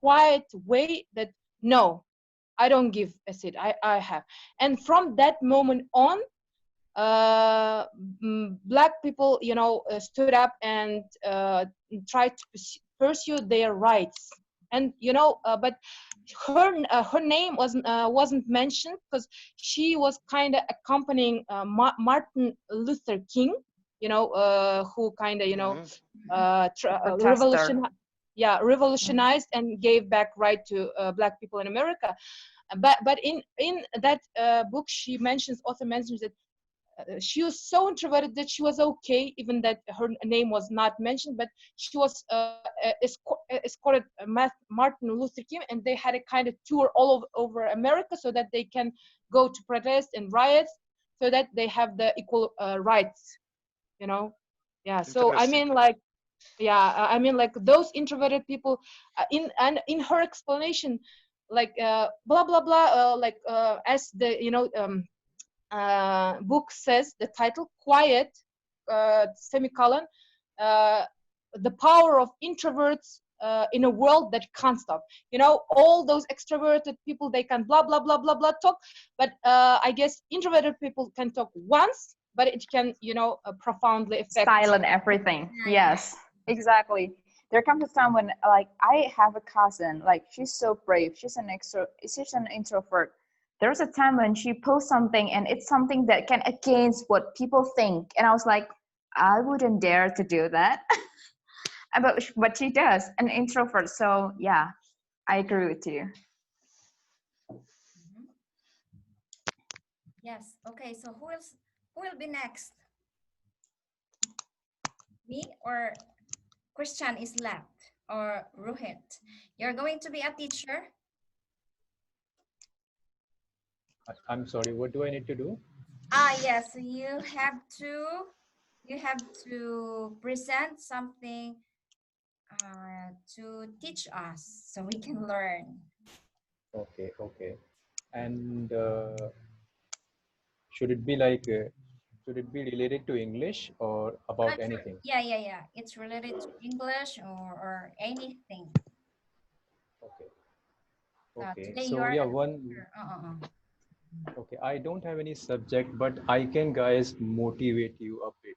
quiet way that no, I don't give a seat, I have. And from that moment on, Black people, you know, stood up and tried to pursue their rights. And you know, but her name wasn't mentioned because she was kind of accompanying Martin Luther King, you know, who kind of, you know, Protester. revolutionized and gave back right to Black people in America. But in that book, author mentions that she was so introverted that she was okay, even that her name was not mentioned. But she was escorted Martin Luther King, and they had a kind of tour all over America so that they can go to protest and riots, so that they have the equal rights. You know, yeah. So I mean, like, yeah, I mean, like those introverted people, in her explanation, like blah blah blah, like as the, you know, book says, the title, quiet, semicolon, the power of introverts in a world that can't stop. You know, all those extroverted people, they can blah blah blah blah blah talk, but I guess introverted people can talk once, but it can, you know, profoundly affect Silent everything. Yes, exactly. There comes a time when, like, I have a cousin, like, she's so brave, she's an introvert. There's a time when she posts something and it's something that can against what people think, and I was like, I wouldn't dare to do that. but she does, an introvert. So yeah, I agree with you. Yes. Okay. So who will be next? Me or Christian is left, or Rohit? You're going to be a teacher. I'm sorry, what do I need to do? Yes. You have to present something to teach us so we can learn. Okay. And should it be like Should it be related to English or about anything? Yeah, yeah, yeah. It's related to English or anything. Okay. Okay. Today you So are yeah, a one. teacher. Okay, I don't have any subject, but I can guys motivate you a bit.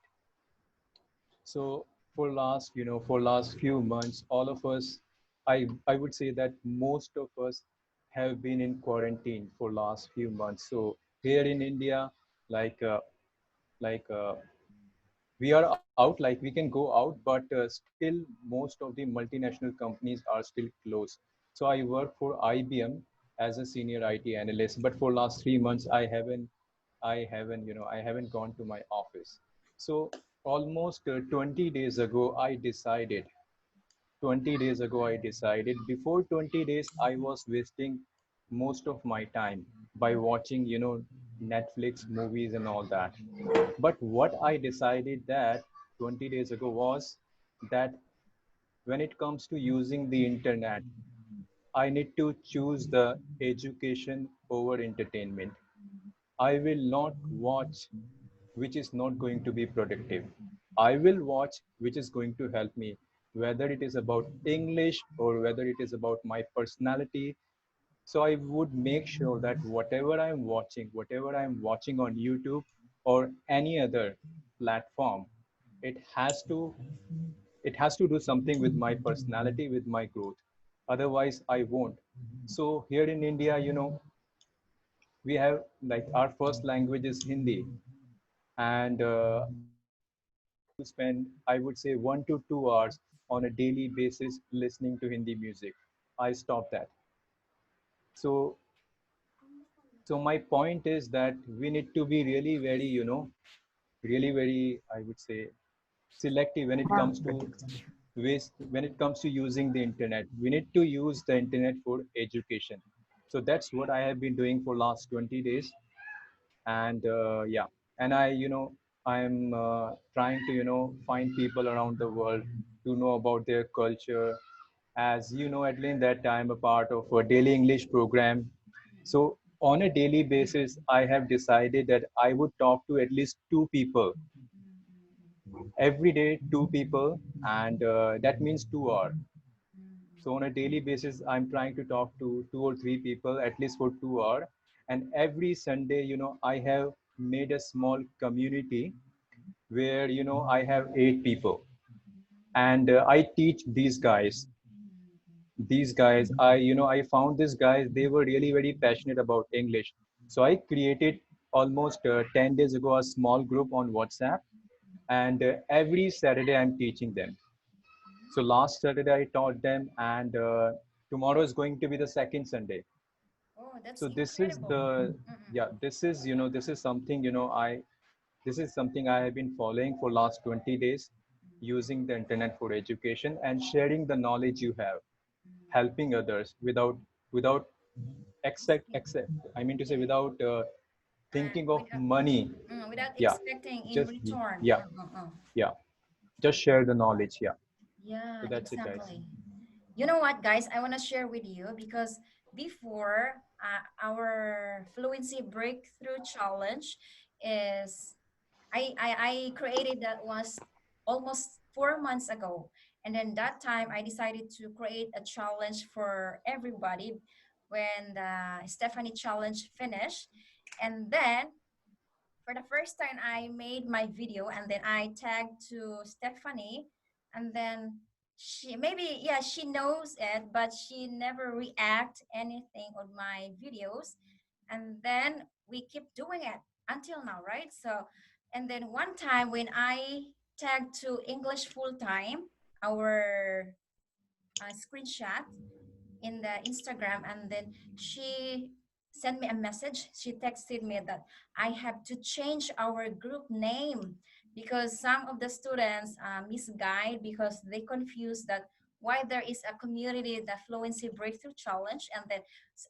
So for last few months, all of us, I would say that most of us have been in quarantine for last few months. So here in India, like uh, like we are out, like we can go out, but still most of the multinational companies are still closed. So I work for IBM as a senior IT analyst, but for last 3 months I haven't gone to my office. So almost 20 days ago I decided 20 days ago I decided. Before 20 days I was wasting most of my time by watching Netflix movies and all that. But what I decided that 20 days ago was that when it comes to using the internet, I need to choose the education over entertainment. I will not watch which is not going to be productive. I will watch which is going to help me, whether it is about English or whether it is about my personality. So I would make sure that whatever I'm watching on YouTube or any other platform, it has to it has to do something with my personality, with my growth. Otherwise, I won't. So here in India, we have like our first language is Hindi, and I used to spend, I would say, 1 to 2 hours on a daily basis listening to Hindi music. I stopped that. So So my point is that we need to be really very, really very, I would say, selective when it comes to when it comes to using the internet. We need to use the internet for education. So that's what I have been doing for last 20 days. And yeah, and I'm trying to, find people around the world to know about their culture. As you know, Adeline, that I'm a part of a daily English program. So on a daily basis, I have decided that I would talk to at least two people every day, two people, and that means 2 hours. So on a daily basis, I'm trying to talk to two or three people at least for 2 hours. And every Sunday, I have made a small community where, I have 8 people. And I teach these guys. I found these guys, they were really very passionate about English. So I created almost 10 days ago a small group on WhatsApp. And every Saturday I'm teaching them. So last Saturday I taught them, and tomorrow is going to be the second Sunday. Oh, that's So this is incredible. the yeah, this is something, this is something I have been following for last 20 days, using the internet for education and sharing the knowledge you have, helping others without accept I mean to say without thinking of Without money. without Yeah, expecting in just return. yeah, yeah, just share the knowledge. Yeah, Yeah, so that's it, guys. exactly. You know what, guys? I want to share with you because before our fluency breakthrough challenge is I created that was almost 4 months ago. And then that time I decided to create a challenge for everybody when the Stephanie challenge finished. And then for the first time I made my video and then I tagged to Stephanie, and then she maybe, yeah, she knows it but she never react anything on my videos. And then we keep doing it until now, right? So and then one time when I tagged to English full time, our screenshot in the Instagram, and then she sent me a message. She texted me that I have to change our group name because some of the students misguide because they confuse that why there is a community, the Fluency Breakthrough Challenge, and then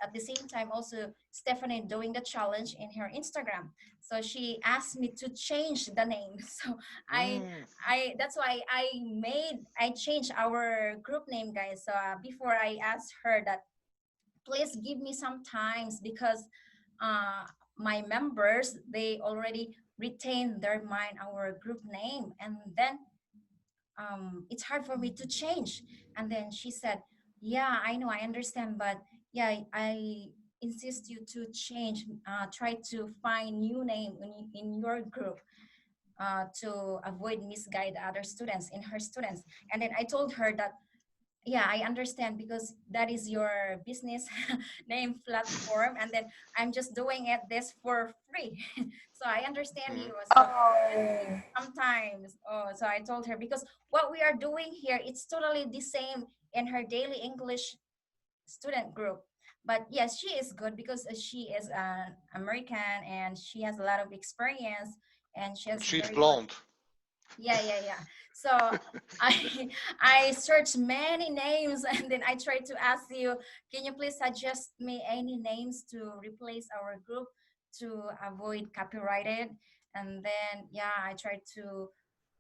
at the same time also Stephanie doing the challenge in her Instagram. So she asked me to change the name. So I Mm. I that's why I changed our group name, guys. So before I asked her that please give me some times because uh my members, they already retain their mind our group name, and then it's hard for me to change. And then she said, yeah, I know, I understand, but yeah, I insist you to change, try to find new name in your group, to avoid misguide other students in her students. And then I told her that, yeah, I understand, because that is your business name platform, and then I'm just doing it this for free. So I understand you. So Oh. sometimes, oh, so I told her, because what we are doing here, it's totally the same in her daily English student group. But yes, she is good, because she is an American and she has a lot of experience, and she has She's very good. blonde. Yeah. So I I searched many names, and then I tried to ask you, can you please suggest me any names to replace our group to avoid copyrighted? And then yeah, I tried to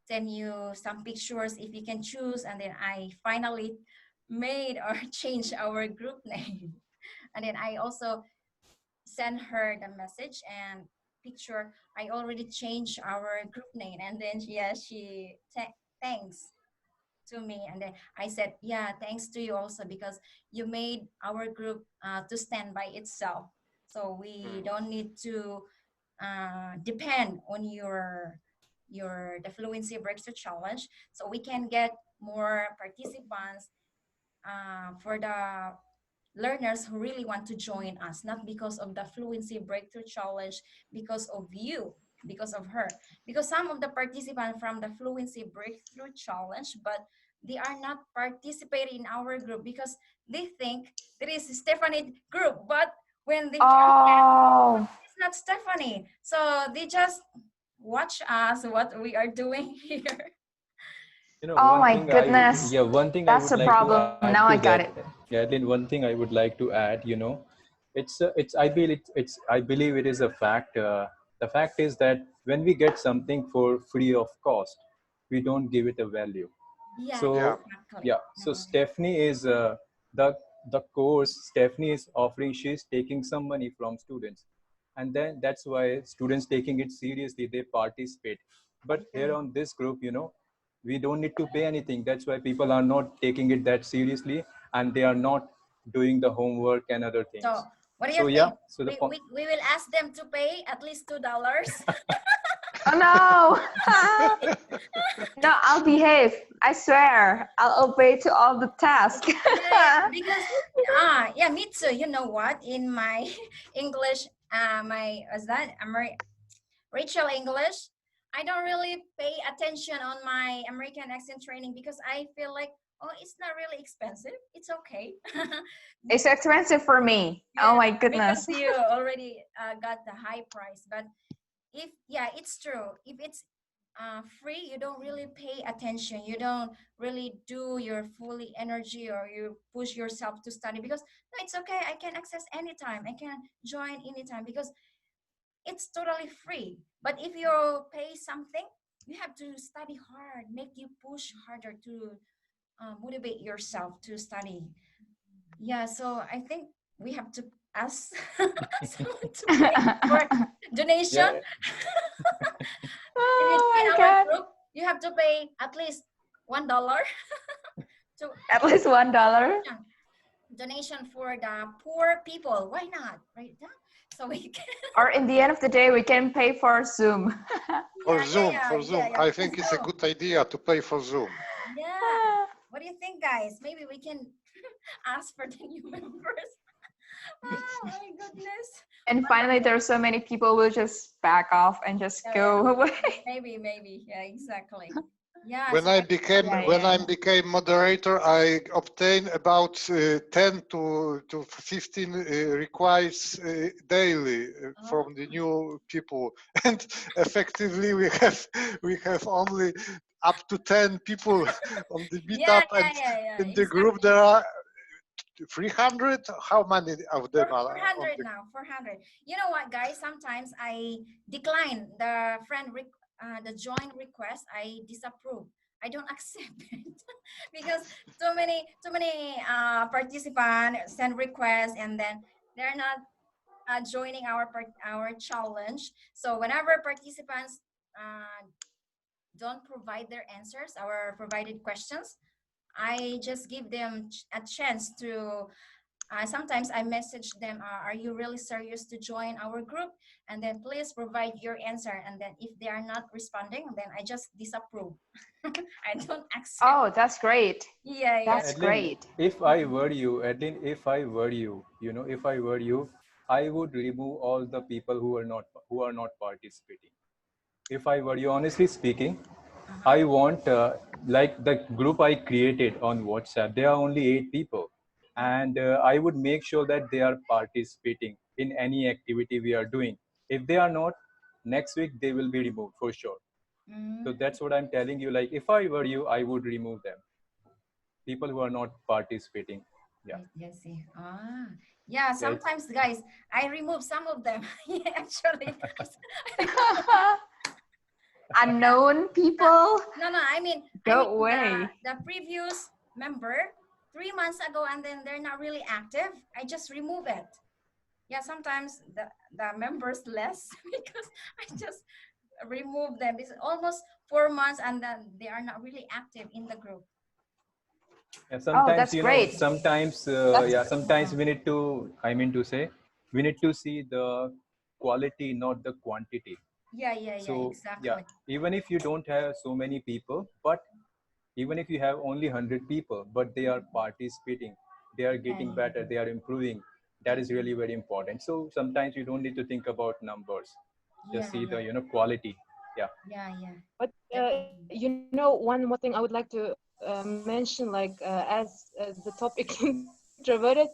send you some pictures if you can choose, and then I finally made or changed our group name. And then I also sent her the message and picture. I already changed our group name, and then yeah, she thanks to me, and then I said, yeah, thanks to you also, because you made our group to stand by itself, so we don't need to depend on your the Fluency Breakthrough Challenge, so we can get more participants for the learners who really want to join us, not because of the Fluency Breakthrough Challenge, because of you, because of her. Because some of the participants from the Fluency Breakthrough Challenge, but they are not participating in our group because they think there is Stephanie group, but when they found out Oh. it's not Stephanie, so they just watch us what we are doing here. You know, Oh one my thing I goodness. yeah, one thing I That's would a like to problem. add Now to I that. got it. Yeah, then one thing I would like to add. It's I believe I believe it is a fact. The fact is that when we get something for free of cost, we don't give it a value. Yeah, Yeah. So exactly. yeah, so Stephanie is the the course Stephanie is offering. She's taking some money from students, and then that's why students taking it seriously, they participate. But here on this group, we don't need to pay anything. That's why people are not taking it that seriously, and they are not doing the homework and other things. So what do you So yeah, think? so We will ask them to pay at least $2. Oh no. No, I'll behave. I swear. I'll obey to all the tasks. Yeah, because yeah, me too. You know what? In my English, my was that Rachel English, I don't really pay attention on my American accent training because I feel like, oh, it's not really expensive. It's okay. It's expensive for me. Oh Yeah, my because goodness. you already got the high price. But if yeah, it's true. If it's free, you don't really pay attention. You don't really do your fully energy or you push yourself to study because no, it's okay. I can access anytime. I can join anytime because it's totally free. But if you pay something, you have to study hard, make you push harder to motivate yourself to study. Yeah, so I think we have to ask someone to pay for donation. yeah, If you Oh join my our god. group, you have to pay at least $1 to At least $1. donation for the poor people. Why not? Right? Yeah. So we can. Or in the end of the day, we can pay for Zoom. For Zoom, Yeah. I For think it's a Zoom. good idea to pay for Zoom. Yeah. What do you think, guys? Maybe we can ask for the new members. Oh my goodness. And finally, there's so many people will just back off and just go away. Maybe. Yeah, exactly. Yeah. When So I became moderator, I obtained about 10 to 15 requests daily from the new people, and effectively we have only up to 10 people on the yeah. meetup, and in the group there are 300. How many of them are on 400 the? now. 400. You know what, guys? Sometimes I decline the the join request. I disapprove. I don't accept it because too many participants send requests and then they're not joining our challenge. So whenever participants don't provide their answers, our provided questions, I just give them a chance to. Sometimes I message them, are you really serious to join our group? And then please provide your answer. And then if they are not responding, then I just disapprove. I don't accept. Oh, that's great. Yeah, yeah. That's Adeline, great. if I were you, Adeline, if I were you, you know, if I were you, I would remove all the people who are not participating. If I were you, honestly speaking, I want like the group I created on WhatsApp. There are only 8 people, and I would make sure that they are participating in any activity we are doing. If they are not, next week they will be removed for sure. So Mm. that's what I'm telling you. Like if I were you, I would remove them. People who are not participating. Yeah, I see. Yeah. yeah. It's Sometimes, guys, I remove some of them. Yeah, actually. Unknown people, No. go The away. previous member 3 months ago, and then they're not really active. I just remove it. Yeah. Sometimes the members less because I just remove them. It's almost 4 months, and then they are not really active in the group. yeah, Oh, sometimes, that's you know, great. That's sometimes we need to, I mean to say, we need to see the quality, not the quantity. Yeah. So yeah, Exactly. even if you don't have so many people, but even if you have only 100 people, but they are participating, they are Yeah. getting Yeah. better, they are improving, that is really very important. So sometimes you don't need to think about numbers, just Yeah. see Yeah. the, you know, quality. Yeah. Yeah. But Definitely. you know, one more thing I would like to mention, like as the topic introverted,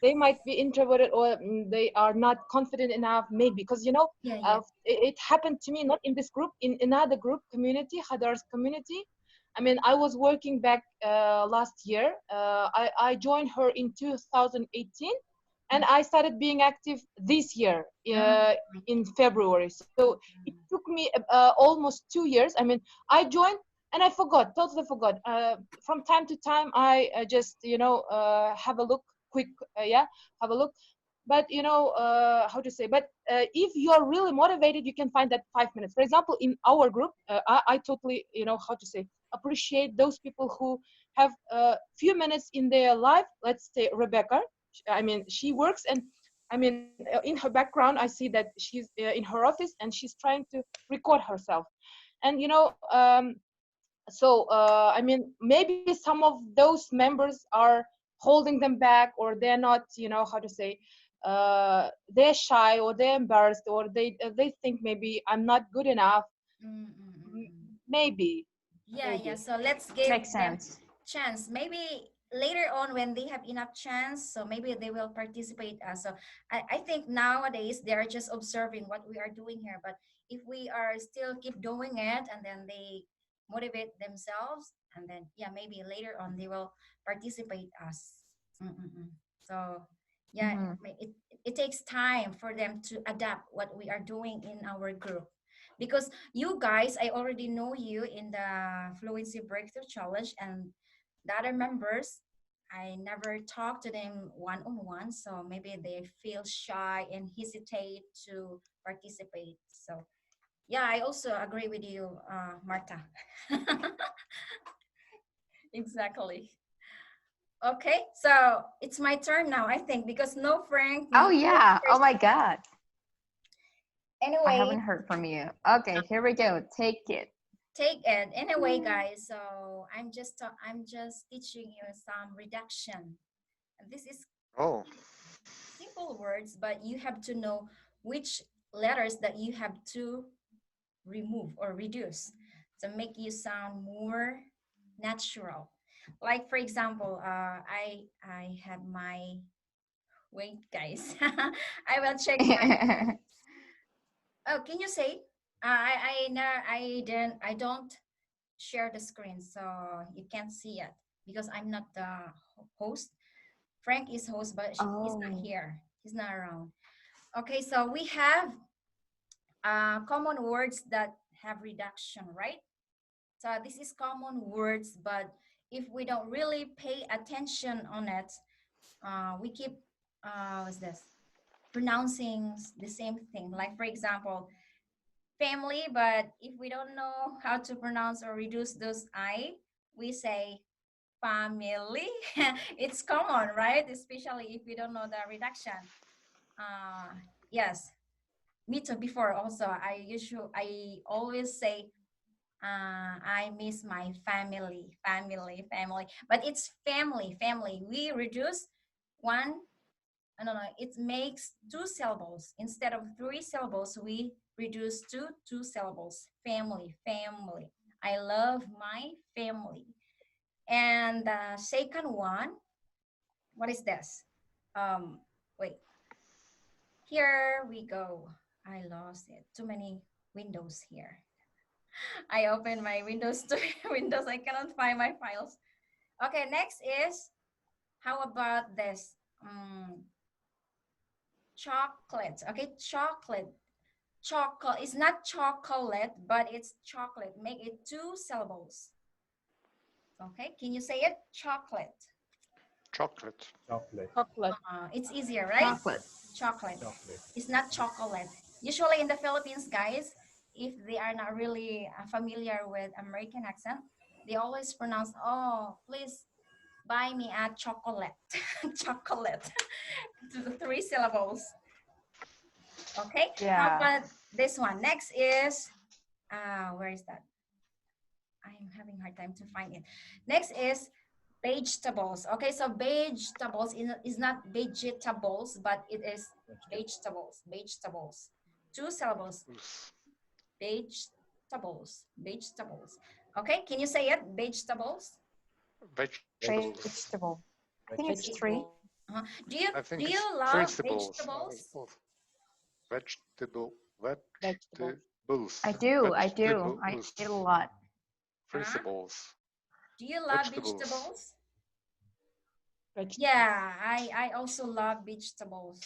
they might be introverted or they are not confident enough, maybe because you know, Yeah. it happened to me not in this group, in another group community, Hadar's community. I mean, I was working back last year. I joined her in 2018, and I started being active this year Oh, in February. So it took me almost 2 years. I mean, I joined and I forgot, totally forgot. From time to time, I just have a look, quick, yeah, have a look. But you know how to say. But if you are really motivated, you can find that 5 minutes. For example, in our group, I totally how to say appreciate those people who have a few minutes in their life. Let's say Rebecca. I mean, she works and I mean, in her background, I see that she's in her office and she's trying to record herself. And I mean, maybe some of those members are holding them back, or they're not, how to say, they're shy, or they're embarrassed, or they think maybe I'm not good enough. Maybe, Yeah. maybe. So let's give Makes them sense. chance. Maybe later on when they have enough chance, so maybe they will participate. So I think nowadays they are just observing what we are doing here. But if we are still keep doing it, and then they motivate themselves, and then yeah, maybe later on they will participate us. So yeah, Mhm. it takes time for them to adapt what we are doing in our group, because you guys, I already know you in the Fluency Breakthrough Challenge, and the other members, I never talk to them one on one, so maybe they feel shy and hesitate to participate. So yeah, I also agree with you, Marta. Exactly. Okay, so it's my turn now, I think, because no Frank, Oh no yeah. Oh Chris. my God. I Anyway, haven't heard from you. Okay, here we go. Take it. take it anyway, guys. So I'm just teaching you some reduction. This is Oh, simple words, but you have to know which letters that you have to remove or reduce to make you sound more natural. Like for example, I have my wait, guys. I will check my. Oh, can you say? I don't share the screen, so you can't see it because I'm not the host. Frank is host, but he's not Oh. here. He's not around. Okay, so we have common words that have reduction, right? So this is common words, but if we don't really pay attention on it, we keep what's this? pronouncing the same thing. Like for example, family, but if we don't know how to pronounce or reduce those I, we say family. It's common, right? Especially if we don't know the reduction. Yes, me too. Before also, I always say, I miss my family, family. But it's family, family. We reduce one. No, no, it makes two syllables instead of three syllables. We reduce to two syllables. Family, family. I love my family. And the second one, what is this? Wait, here we go. I lost it. Too many windows here. I opened my Windows to Windows. I cannot find my files. Okay, next is, how about this? Chocolate. Okay, chocolate. Chocolate. It's not chocolate, but it's chocolate. Make it two syllables. Okay, can you say it? Chocolate. Chocolate. Chocolate. Chocolate. It's easier, right? Chocolate. Chocolate. Chocolate. It's not chocolate. Usually in the Philippines, guys, if they are not really familiar with American accent, they always pronounce, oh, please buy me a chocolate. Chocolate. To the three syllables. Okay. Yeah. How about this one? Next is, where is that? I'm having a hard time to find it. Next is vegetables. Okay, so vegetables is not vegetables, but it is vegetables. Vegetables. Two syllables. Vegetables. Vegetables. Okay, can you say it? Vegetables. Vegetables. Vegetable. I think it's three. Vegetable. Do you I think do it's you love principles. vegetables? Vegetables. I do. I do. I Vegetables. eat a lot. Principles. Do you love Vegetables. vegetables? Vegetables. Yeah, I also love vegetables.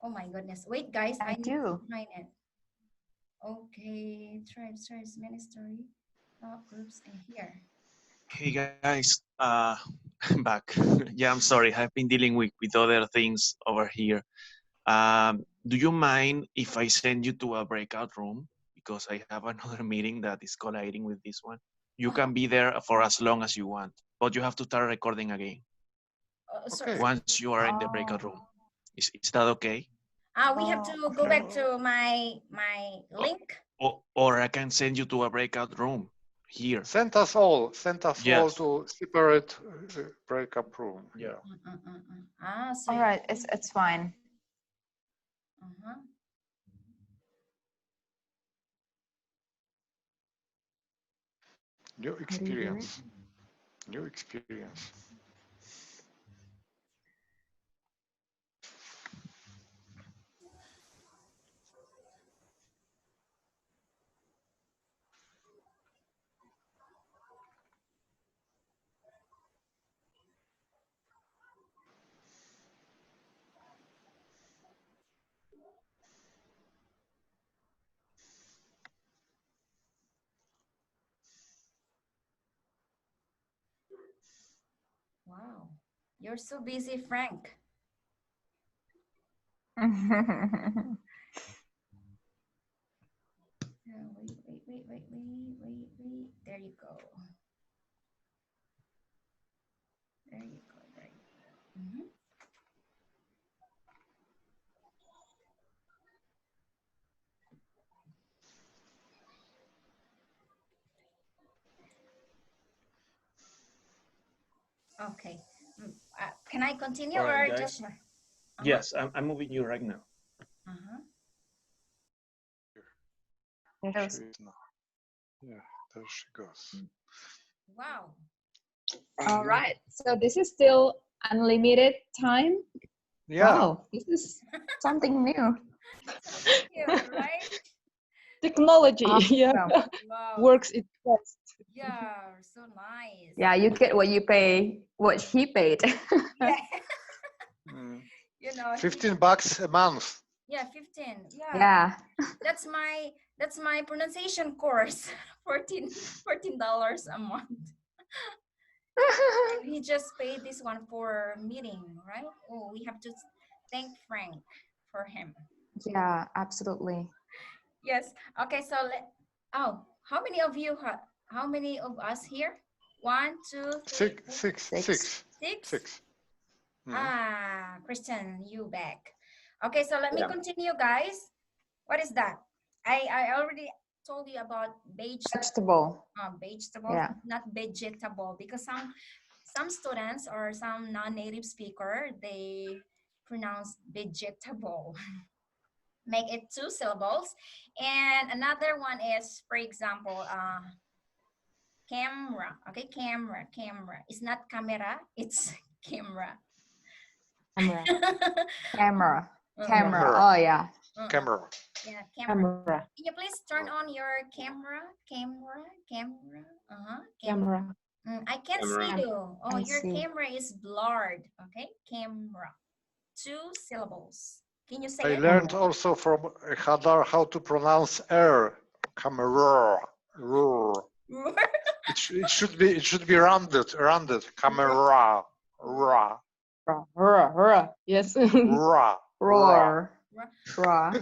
Oh my goodness. Wait, guys, I need do. to find it. Okay, tribes, many story, groups, and here. Hey guys, I'm back. Yeah, I'm sorry. I've been dealing with other things over here. Do you mind if I send you to a breakout room? Because I have another meeting that is colliding with this one. You can be there for as long as you want, but you have to start recording again Sorry. once you are in the breakout room. Is that okay? We have to go back to my link. Or I can send you to a breakout room here. Send us all Yes. to separate breakup room. Yeah. So All right, it's fine. New experience. New experience. Wow, you're so busy, Frank. Wait. There you go. There you go. Okay. Can I continue All right, or guys. just? Yes, I'm moving you right now. There she is now. Yeah, there she goes. Wow. All right. So this is still unlimited time. Yeah. Wow, this is something new. Right? Technology, yeah, Wow. works its best. Yeah, so nice. Yeah, you get what you pay, what he paid. Yeah. You know, $15 a month. Yeah, 15. Yeah. Yeah. That's my pronunciation course. $14 a month. And he just paid this one for meeting, right? Oh, we have to thank Frank for him. Yeah, absolutely. Yes. Okay. So oh, how many of you? How many of us here? 1, 2, 3, 4, Six. 6. Mhm. Ah, Christian, you back. Okay. So let me Yeah. continue, guys. What is that? I already told you about Vegetable. vegetables, Yeah. not vegetable, because some students or some non-native speaker, they pronounce vegetable. Make it 2 syllables. And another one is, for example, camera. Okay, camera. It's not camera, it's camera. Camera. Camera. Uh, Camera. Oh yeah. Camera. yeah, camera. Camera. Can you please turn on your camera? Camera. Camera. Camera. I can't see Camera. you. Oh, I your see. camera is blurred. Okay, camera. 2 syllables. Can you say I it? learned also from Hadar how to pronounce R. Camera. It should be rounded. Camera. Ra. Yes. Ra. Roar. Ra. Raw.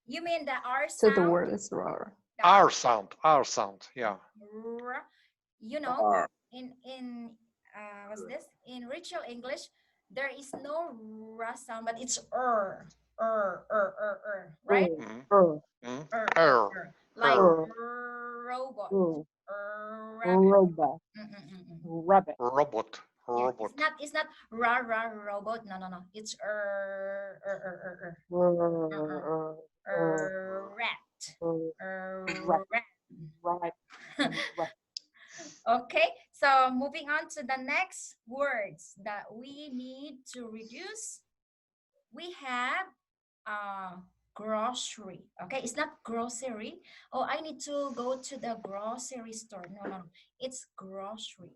You mean the R So the sound? word is roar. The R sound. Yeah. R. You know, R. in what's this? In ritual English, there is no R sound, but it's right? Mhm. Mhm. Er, R. like R. robot. Robot. Rabbit. Robot. Yeah, Robot. it's not robot. No. It's rat. Rat. Right. Okay, so moving on to the next words that we need to reduce. We have grocery. Okay, it's not grocery. Oh, I need to go to the grocery store. No. It's grocery.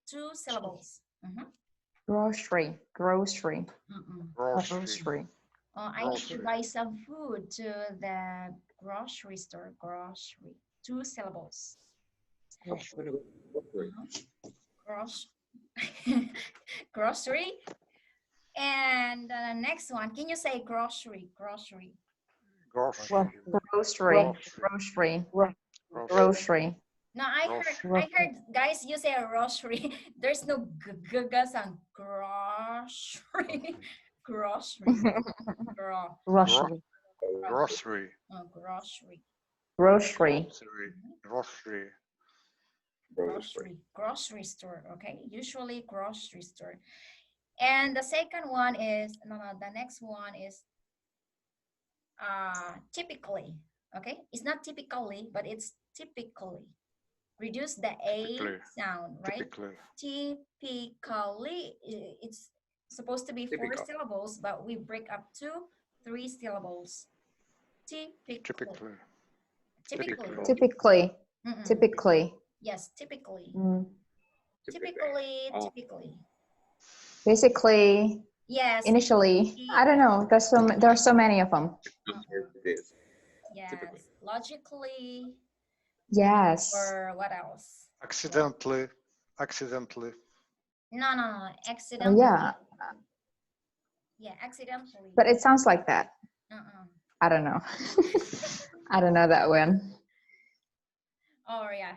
2 syllables. Grocery. Grocery. Grocery. I need to Grocery. buy some food to the grocery store. Grocery. 2 syllables. Gross. Grocery. And the next one, can you say grocery? Grocery. Grocery. Grocery. Grocery. Grocery. Grocery. No, I heard guys, you say a grocery. There's no g sound. Grocery. Grocery. Grocery. Grocery. Grocery. Grocery. Grocery. Grocery store. Okay, usually grocery store. And the second one is the next one is typically. Okay, it's not typically, but it's typically. Reduce the A sound, right? Typically, it's supposed to be 4 syllables, but we break up to 3 syllables. Typically. Typically. Yes, typically. Oh. Typically. Basically. Yes. Initially. I don't know. There are so many of them. Yes. Logically. Yes. Or what else? Accidentally. No. Accidentally. Oh, yeah. Yeah, accidentally. But it sounds like that. I don't know. I don't know that one. Oh yeah.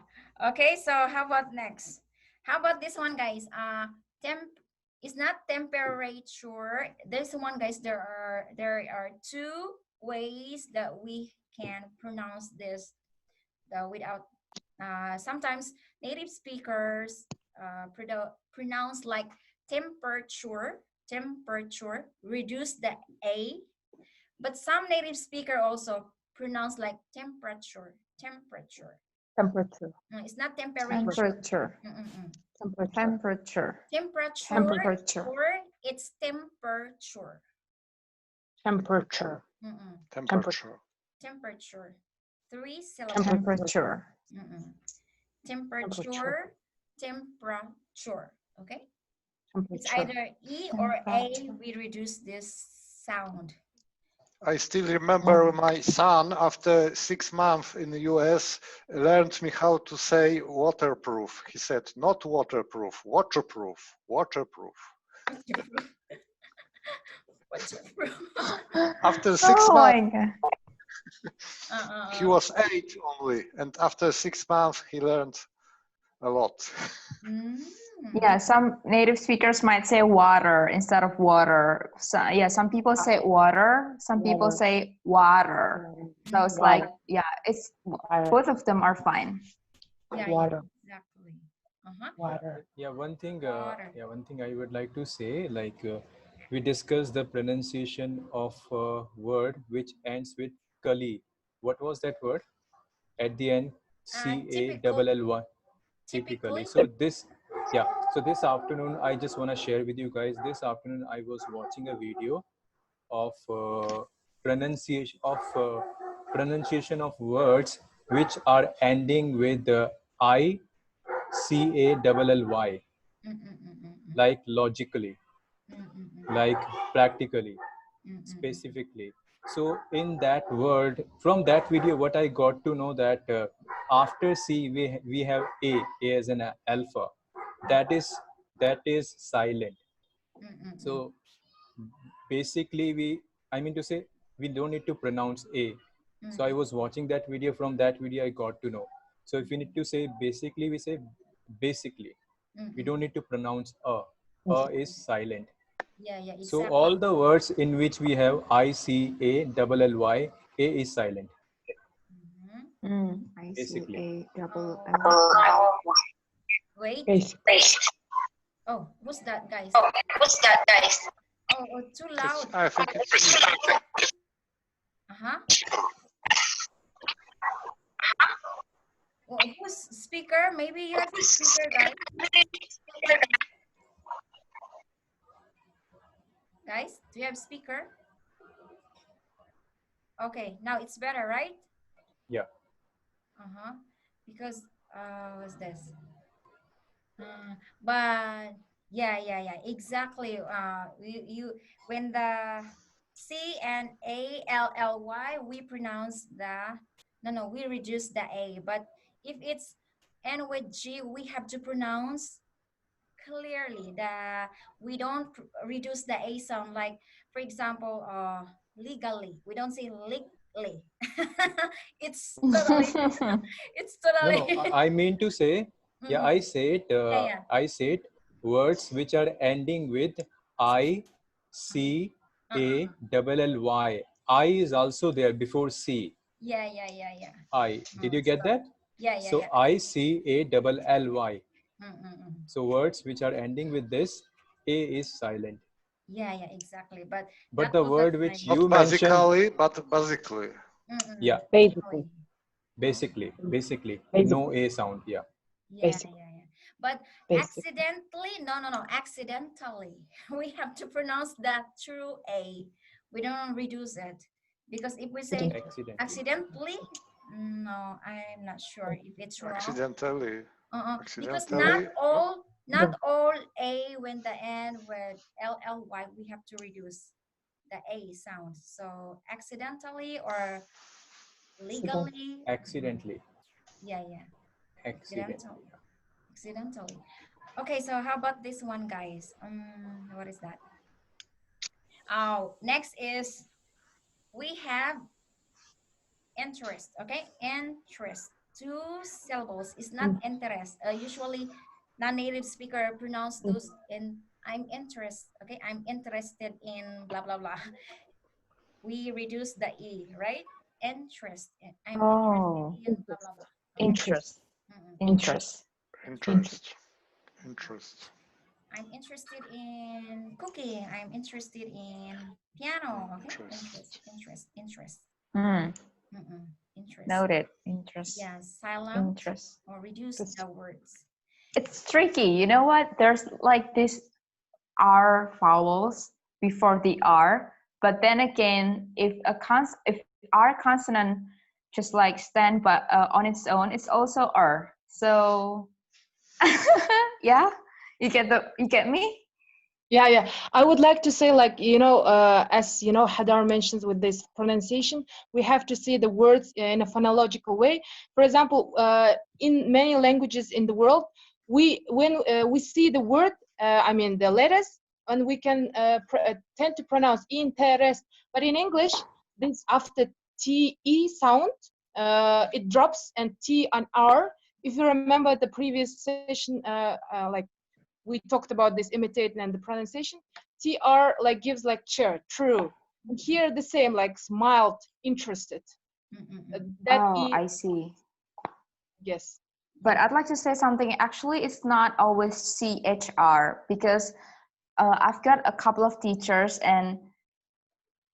Okay, so how about next? How about this one, guys? It's not temperature. This one, guys, there are 2 ways that we can pronounce this without sometimes native speakers pronounce like temperature, reduce the A, but some native speaker also pronounce like temperature. It's not temperature. Temperature. Or it's temperature. Temperature. Temperature. 3 syllables. Temperature. Temperature. Okay. It's either E or A. We reduce this sound. I still remember my son, after 6 months in the US, learned me how to say waterproof. He said, not waterproof, waterproof. What's your fruit? After 6 Oh months, my god. he was 8 only, and after 6 months, he learned a lot. Mm. Yeah, some native speakers might say water instead of water. So, yeah, some people say water, some people say water. So it's like, yeah, it's both of them are fine. Yeah, Water. yeah, exactly. Uh-huh. Water. Yeah, one thing. Water. Yeah, one thing I would like to say, like we discussed the pronunciation of a word which ends with kali. What was that word at the end? Typical, CALLY. Typically. So this, yeah. So this afternoon, I just want to share with you guys. This afternoon, I was watching a video of pronunciation of words which are ending with ICALLY, like logically, like practically, specifically. So in that word, from that video, what I got to know that after C we have A as an alpha, that is silent. So basically I mean to say, we don't need to pronounce A. So I was watching that video. From that video, I got to know. So if we need to say basically, we say basically. We don't need to pronounce A. A is silent. Yeah, yeah, So exactly. all the words in which we have ICALLY, A is silent. Basically. Wait. Oh, who's that, guys? Oh, too loud. I think it's Uh-huh. Well, who's speaker? Maybe you have speaker, guys. Guys, do you have speaker? Okay, now it's better, right? Yeah. Uh-huh. Because what's this? But yeah, exactly. You when the C and ALLY, we pronounce the no, we reduce the A. But if it's N with G, we have to pronounce clearly. We don't reduce the A sound. Like for example, legally, we don't say legally. It's totally, it's No, totally. I mean to say, yeah, Mm-mm. Yeah. I said words which are ending with ICALLY. I is also there before C. Yeah. I. Did you get that? Yeah. So ICALLY. Mm. So words which are ending with this, A is silent. Yeah, exactly. But But not the all the word which time. you not mentioned, basically, but basically. yeah, Basically. basically, no A sound. Yeah. Yeah. But accidentally, no. Accidentally, we have to pronounce that through A. We don't reduce it because if we say accidentally, no, I'm not sure if it's wrong. Accidentally. Because Accidentally. not all A when the end with LLY, we have to reduce the A sound. So accidentally or legally. Accidentally. Yeah. Accidentally. Okay, so how about this one, guys? What is that? Oh, next is we have interest. Okay, interest. 2 syllables. It's not interest. Usually, non-native speaker pronounce those in. I'm interested. Okay, I'm interested in blah blah blah. We reduce the e, right? Interest. I'm interested in blah blah blah. Okay. Interest. Interest. I'm interested in cooking. I'm interested in piano. Okay. Interest. Interest. Noted. Interest. Yeah, silent Interest. or reduce the words. It's tricky. You know what? There's like this R vowels before the R, but then again, if R consonant just like stand but on its own, it's also R. So yeah, you get me? Yeah. I would like to say, like, as you know, Hadar mentions with this pronunciation, we have to see the words in a phonological way. For example, in many languages in the world, when we see the word, the letters and we can tend to pronounce interest. But in English, this after TE sound, it drops and T and R. If you remember the previous session, like we talked about this imitating and the pronunciation, TR like gives like chair, true. And here the same, like smiled, interested. That Oh, I see. Yes. But I'd like to say something. Actually, it's not always CHR because I've got a couple of teachers, and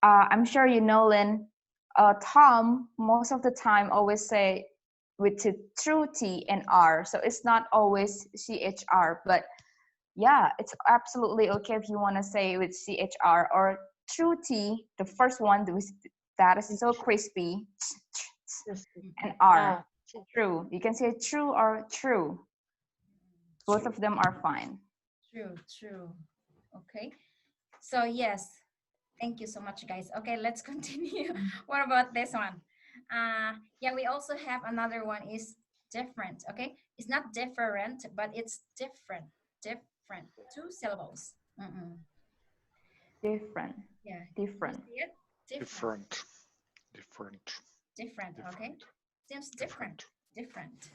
I'm sure you know, Lynn, Tom, most of the time always say with the true T and R. So it's not always CHR, but yeah, it's absolutely okay if you want to say with CHR or true T, the first one that is so crispy, and R, true. You can say true or true. Both of them are fine. True, true. Okay. So yes, thank you so much, guys. Okay, let's continue. What about this one? Yeah, we also have another one is different. Okay, it's not different, but it's different. Different. 2 syllables. Different. Yeah. Different. You see it? Different. Different. Different. Okay. Seems different. Different.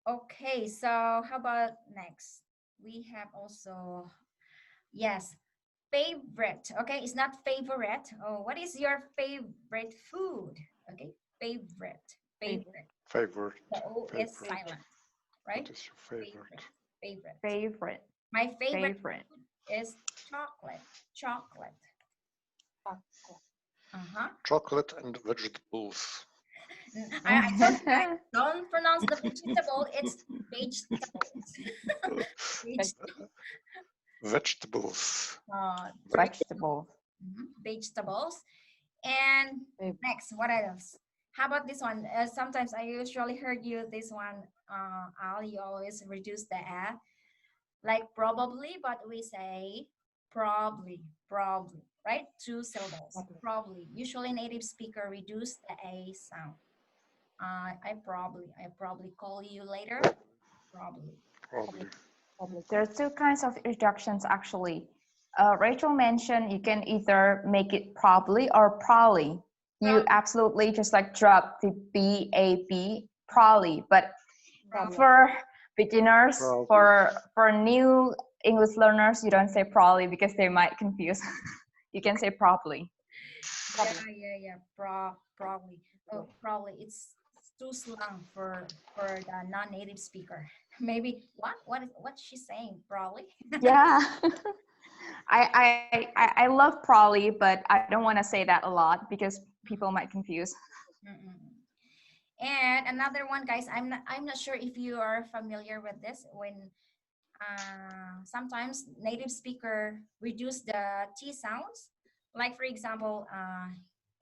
Okay, so how about next? We have also, yes, favorite. Okay, it's not favorite. Oh, what is your favorite food? Okay, favorite. Favorite. Favorite. The O is silent, right? What is your favorite? Favorite. Favorite. My favorite food is chocolate. Chocolate. Chocolate and vegetables. I don't pronounce the vegetable. It's vegetables. Vegetables. Vegetables. Vegetables. And next, what else? How about this one? Sometimes I usually heard you this one, Al, you always reduce the A. Like probably, but we say probably, right? 2 syllables, probably. Usually native speaker reduce the A sound. I probably call you later. Probably. There are 2 kinds of reductions actually. Rachel mentioned you can either make it probably or probably. You absolutely just like drop the B-A-B, probably. But for beginners, for new English learners, you don't say probably because they might confuse. You can say probably. Yeah. Probably. Oh, probably. It's too slang for the non-native speaker. Maybe what's she saying? Probably. Yeah. I love probably, but I don't want to say that a lot because people might confuse. And another one, guys, I'm not sure if you are familiar with this. When sometimes native speaker reduce the T sounds, like for example,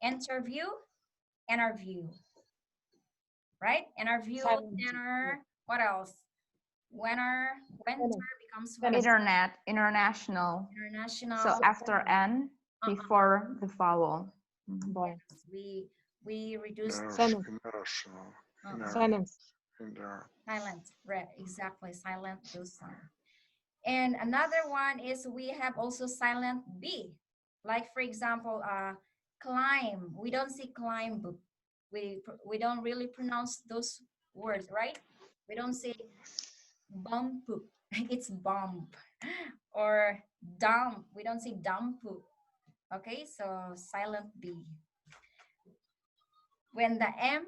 interview, right? Interview, dinner. What else? Winter becomes Internet, international. So after N, before the vowel. Yes, we reduce silence. Silent, right? Exactly, silent those sound. And another one is we have also silent B. Like for example, climb. We don't see climb. We don't really pronounce those words, right? We don't say bump. It's bump. Or dump. We don't say dump. Okay, so silent B. When the M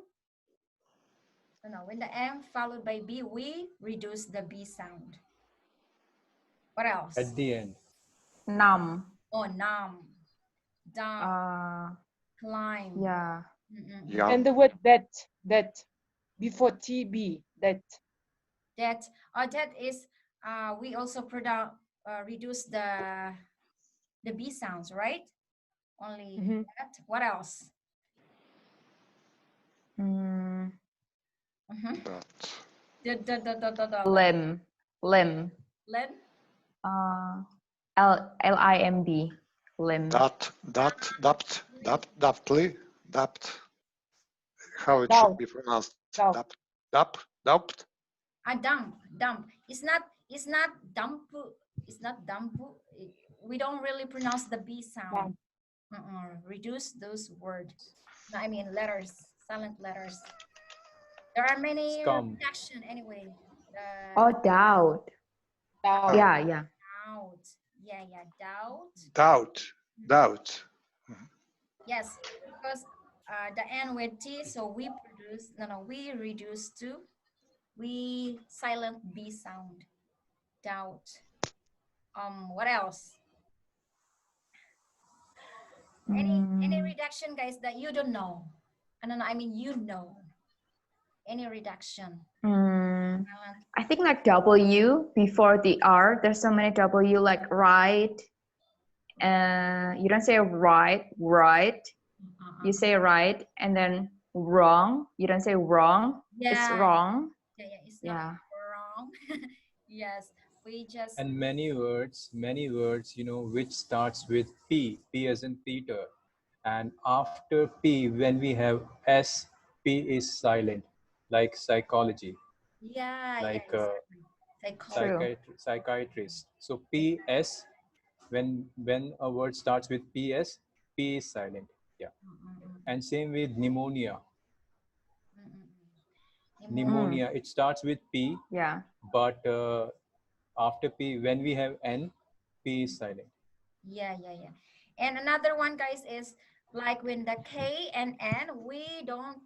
followed by B, we reduce the B sound. What else? At the end. Numb. Oh, numb. Dump. Climb. Yeah. And the word that before TB, that. That is, we also reduce the B sounds, right? Only that. What else? Limb. Limb. L-I-M-B. Limb. Daptly. How it should be pronounced? Dump. Dump. It's not dump. It's not dambu. We don't really pronounce the B sound. Reduce those words. No, I mean letters, silent letters. There are many Scum. redaction anyway. Oh, doubt. Doubt. Yeah, yeah. Doubt. Yeah, yeah. Doubt. Doubt. Doubt. Yes, because the end with T, so we produce, we reduce to, we silent B sound. Doubt. What else? Any reduction, guys, that you don't know? I mean, you know. Any reduction? I think like W before the R. There's so many W, like right. You don't say right. You say right, and then wrong. You don't say wrong. Yeah. It's wrong. Yeah, it's not wrong. Yes, we just. And many words, which starts with P as in Peter. And after P, when we have S, P is silent, like psychology. Yeah, like exactly. psychiatrist. So PS, when a word starts with PS, P is silent. Yeah. And same with pneumonia. Pneumonia, it starts with P. Yeah. But after P, when we have N, P is silent. Yeah. And another one, guys, is like when the K and N, we don't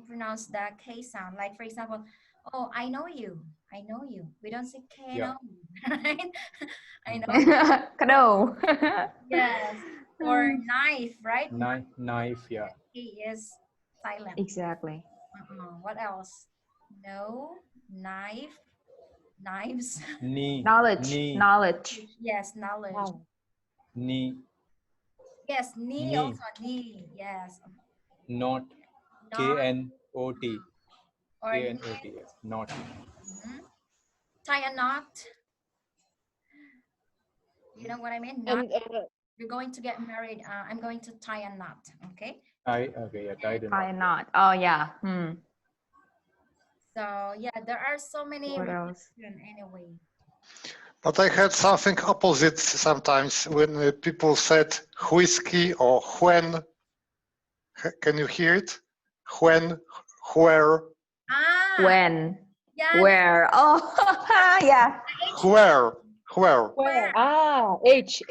pronounce the K sound. Like for example, oh, I know you. We don't say K, Yeah. right? I know you. No. Yes. Or knife, right? Knife, yeah. K is silent. Exactly. What else? No, knife, knives. Knowledge. Yes, knowledge. Wow. Knee. Yes, knee also, knee. Yes. Not. K-N-O-T. Or K-N-O-T. Not. tie a knot. You know what I mean? Knot. And You're going to get married. I'm going to tie a knot. Okay. Tie a knot. Oh yeah. So yeah, there are so many. What else? Anyway. But I had something opposite sometimes when people said whiskey or when. Can you hear it? When, where. When. Yeah. Where. Oh, yeah. Where. H.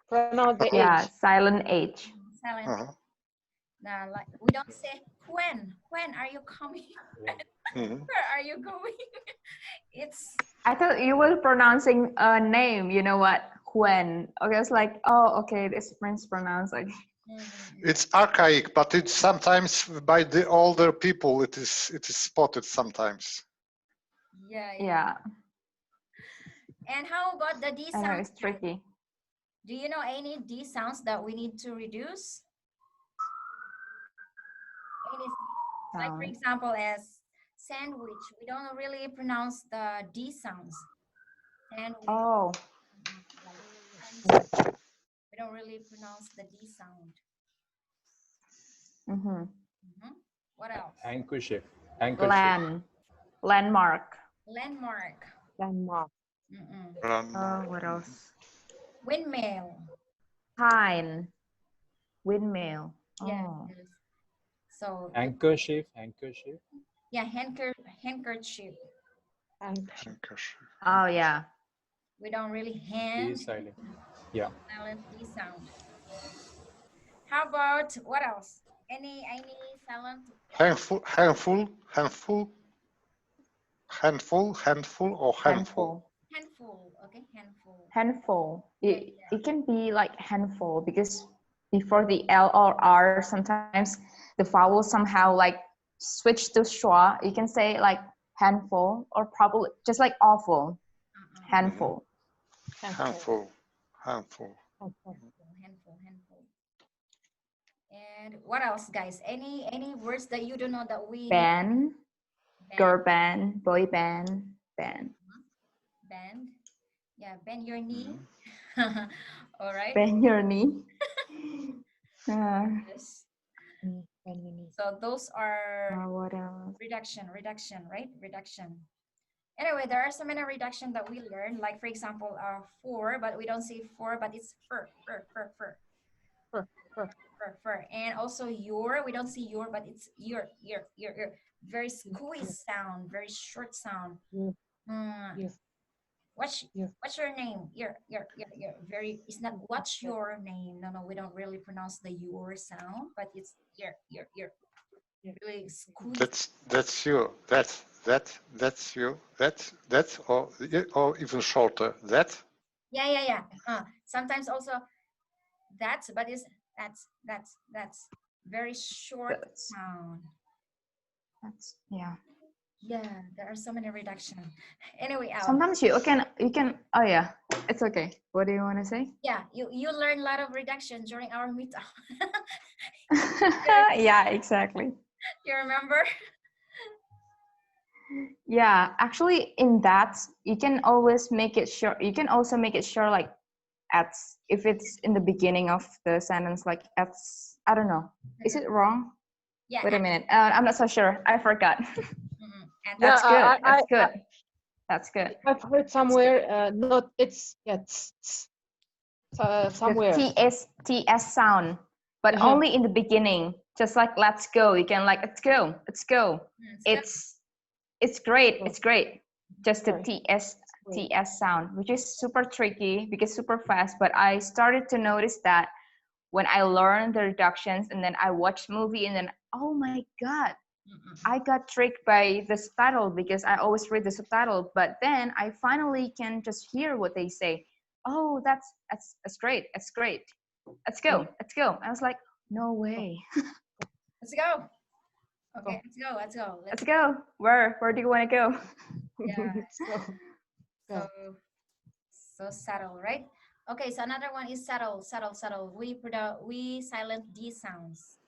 Pronounce the H. Yeah, silent H. Silent. Now, like we don't say when. When are you coming? Where are you going? It's. I thought you were pronouncing a name. You know what? When. Okay, it's like, oh, okay, this French pronounce like. It's archaic, but it's sometimes by the older people. It is spotted sometimes. Yeah. And how about the D sounds? It's tricky. Do you know any D sounds that we need to reduce? Like for example, as sandwich, we don't really pronounce the D sounds. Sandwich. Oh. We don't really pronounce the D sound. What else? Handkerchief. Landmark. What else? Windmill. Windmill. Yeah. Oh. So. Handkerchief. Yeah, handkerchief. Oh yeah. We don't really hand. Silent. Yeah. Silent D sound. How about what else? Any silent? Handful, or handful. Handful, okay, handful. Handful. It can be like handful because before the L or R, sometimes the vowel somehow like switch to schwa. You can say like handful or probably just like awful. Handful. Handful. And what else, guys? Any words that you don't know that we band, girl band, boy band, band. Yeah, bend your knee. All right. Bend your knee. Yes. So those are what else? reduction, right? Reduction. Anyway, there are so many reduction that we learn. Like for example, for, but we don't say for, but it's fur, fur, fur, fur, Fur, fur. fur, fur. And also your, we don't see your, but it's your. Very squeeze sound, very short sound. Yes, Mm, yes, what's yes. what's your name? Your. Very. It's not what's your name. No, we don't really pronounce the your sound, but it's your. Really squeeze. That's you. That's you. That's or even shorter. That. Yeah. Sometimes also that's, but it's that's very short sound. That's yeah. Yeah, there are so many reduction. Anyway, Sometimes you can. Oh yeah, it's okay. What do you want to say? yeah, you learn a lot of reduction during our meetup. Yeah, exactly. You remember? Yeah, actually, in that you can always make it sure. You can also make it sure, like at if it's in the beginning of the sentence, like at. I don't know. Is it wrong? Yeah. Wait a minute. I'm not so sure. I forgot. And That's good. That's good. I, That's good. I've heard somewhere. Not it's somewhere. The TS sound, but only in the beginning. Just like let's go. You can like let's go. It's great. It's great. Just the TS sound, which is super tricky because super fast. But I started to notice that when I learned the reductions and then I watched movie and then oh my god, I got tricked by the subtitle because I always read the subtitle. But then I finally can just hear what they say. Oh, that's great. That's great. Let's go. Let's go. I was like, no way. Let's go. Okay, let's go. Let's go. Where do you want to go? Yeah. So subtle, right? Okay, so another one is subtle. We silent D sounds.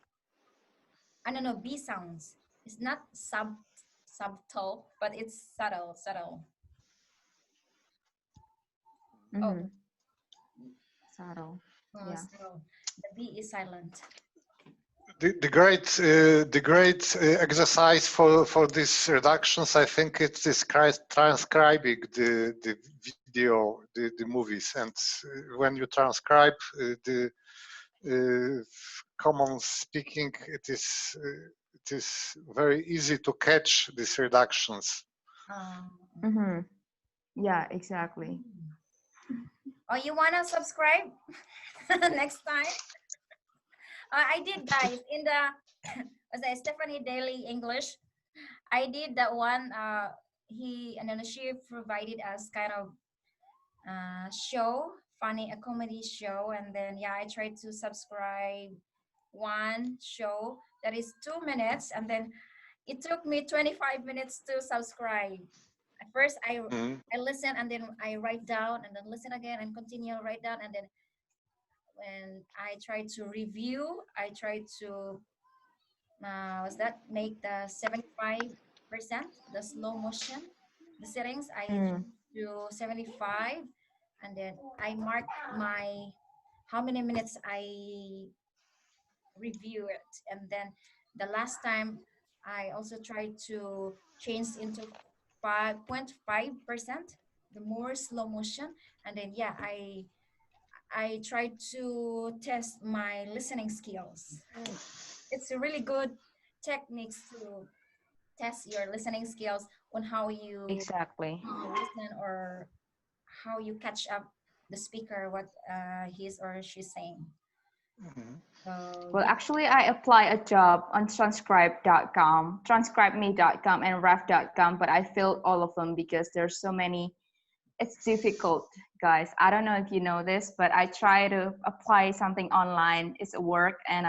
I don't know, B sounds. It's not subtle, but it's subtle. Mm-hmm. Subtle. Yeah. Subtle. The B is silent. The great exercise for these reductions, I think, it is transcribing the video, the movies, and when you transcribe the common speaking, it is very easy to catch these reductions. Mm-hmm. Yeah, exactly. Oh, you wanna subscribe next time? I did, guys, in the was that Stephanie Daily English. I did that one. And then she provided us kind of show, a comedy show, and then yeah, I tried to subscribe one show that is 2 minutes, and then it took me 25 minutes to subscribe. At first, I listen and then I write down and then listen again and continue write down, and then when I try to review, I try to make the 75% the slow motion, the settings. I do 75, and then I mark my how many minutes I review it, and then the last time I also tried to change into 5.5%, the more slow motion, and then yeah, I tried to test my listening skills. It's a really good techniques to test your listening skills on how you listen or how you catch up the speaker what he's or she's saying. So, well, actually, I apply a job on transcribe.com, transcribeme.com, and ref.com, but I failed all of them because there's so many. It's difficult, guys. I don't know if you know this, but I try to apply something online. It's a work, and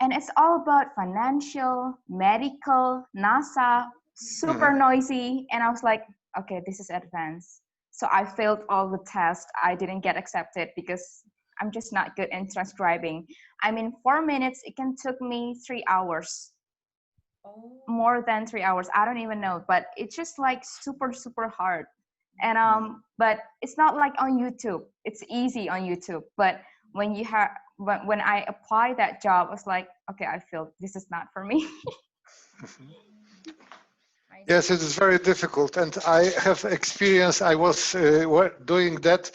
it's all about financial, medical, NASA, super noisy, and I was like, okay, this is advanced. So I failed all the tests. I didn't get accepted because I'm just not good in transcribing. I mean, 4 minutes, it can took me 3 hours. More than 3 hours. I don't even know, but it's just like super, super hard. And but it's not like on YouTube. It's easy on YouTube. But when you have when I apply that job, I was like, okay, I feel this is not for me. Yes, it is very difficult, and I have experience. I was doing that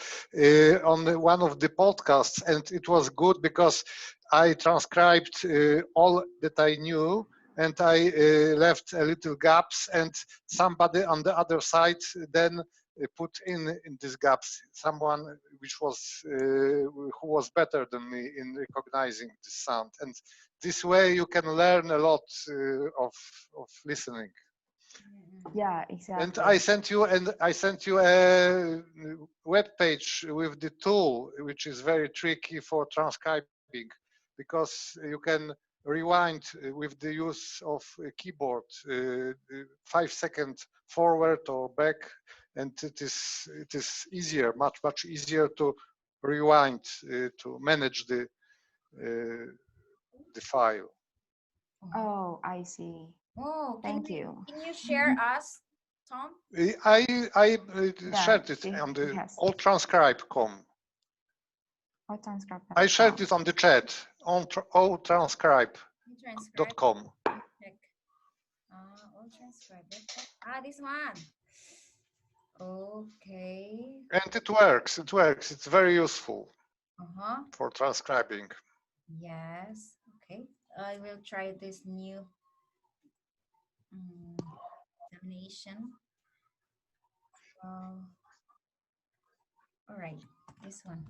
on one of the podcasts, and it was good because I transcribed all that I knew, and I left a little gaps, and somebody on the other side then put in these gaps someone which was who was better than me in recognizing the sound, and this way you can learn a lot of listening. Yeah, And exactly. I sent you a web page with the tool, which is very tricky for transcribing, because you can rewind with the use of a keyboard, 5 seconds forward or back, and it is easier, much easier to rewind to manage the file. Oh, I see. Oh, Thank you. Can you share us, Tom? I Yeah, shared it she on the has. alltranscribe.com. Oh, transcribe. I shared it on the chat on alltranscribe.com. Transcribe. Check. All transcribe. This one. Okay. And it works. It works. It's very useful Uh-huh. for transcribing. Yes. Okay. I will try this new examination. All right. This one.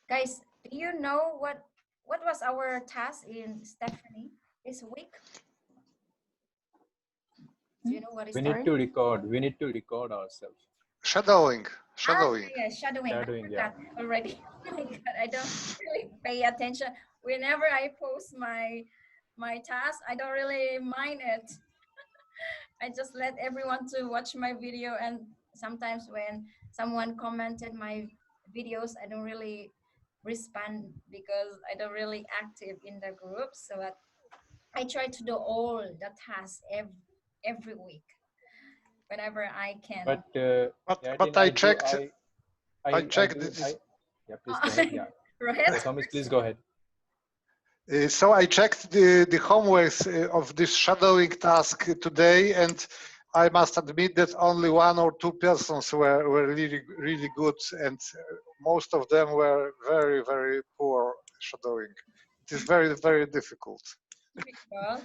Guys, do you know what was our task in Stephanie this week? Do you know what is We that? need to record. We need to record ourselves. Shadowing. Yeah, shadowing. Shadowing, I forgot already. Oh my God, I don't really pay attention. Whenever I post my task, I don't really mind it. I just let everyone to watch my video, and sometimes when someone commented my videos, I don't really respond because I don't really active in the group. So I try to do all the tasks every week whenever I can. But I checked. I checked this. this. Yeah, please go ahead. Yeah. Right? Thomas, please go ahead. So I checked the homeworks of this shadowing task today, and I must admit that only 1 or 2 persons were really good, and most of them were very poor shadowing. It is very difficult. Difficult.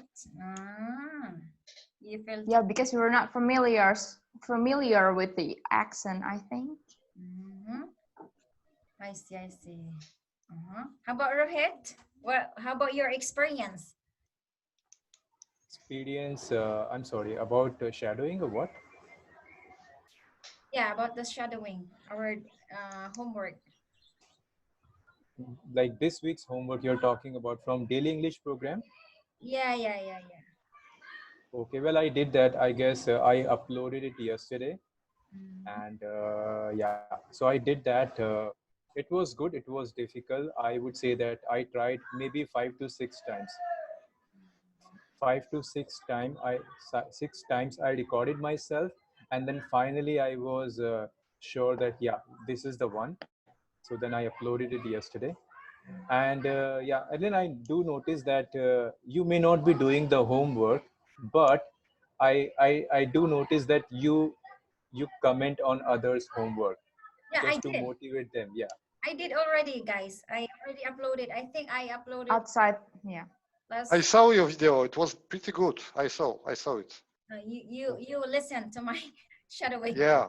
You feel Yeah, because we're not familiar with the accent, I think. I see. How about Rohit? Well, how about your experience? Experience, I'm sorry, about shadowing or what? Yeah, about the shadowing, our homework. Like this week's homework you're talking about from Daily English program? Yeah. Okay, well, I did that. I guess I uploaded it yesterday. And yeah, so I did that. It was good. It was difficult. I would say that I tried maybe 5 to 6 times. 6 times I recorded myself, and then finally I was sure that yeah, this is the one. So then I uploaded it yesterday, and yeah, and then I do notice that you may not be doing the homework, but I do notice that you comment on others' homework just to motivate them. Yeah. I did already, guys. I already uploaded. I think I uploaded outside. Yeah. I saw your video. It was pretty good. I saw it. You listen to my shadowing. Yeah.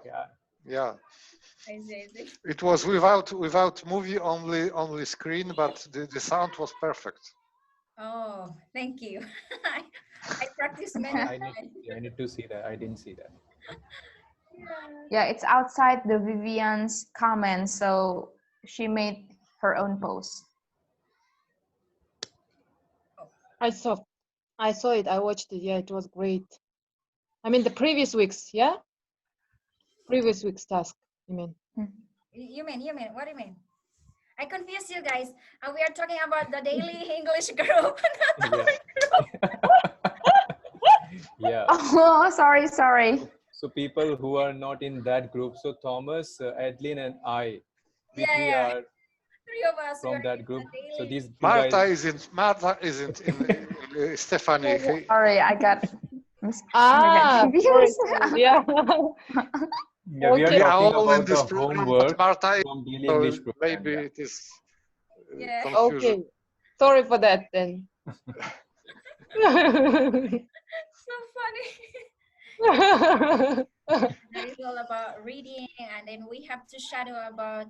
I see. It was without movie, only screen, but the sound was perfect. Oh, thank you. I practiced many times. I need to see that. I didn't see that. Yeah, it's outside the Vivian's comments, so she made her own post. I saw it. I watched it. Yeah, it was great. I mean, the previous week's, yeah? Previous week's task, you mean? You mean, what do you mean? I confuse you guys. We are talking about the daily English group. Yeah. Oh, sorry. So people who are not in that group. So Thomas, Adeline, and I, we three are three of us from that group. So these two Martha guys. isn't in Stephanie. Sorry, I got Ah, I'm sorry, confused. sorry. Yeah. Yeah, we are We Okay. are talking all in about this the program, but homework Marta, from Daily so English program. maybe Yeah. it is Yeah. confusion. Okay. Sorry for that then. So funny. That is all about reading, and then we have to shadow about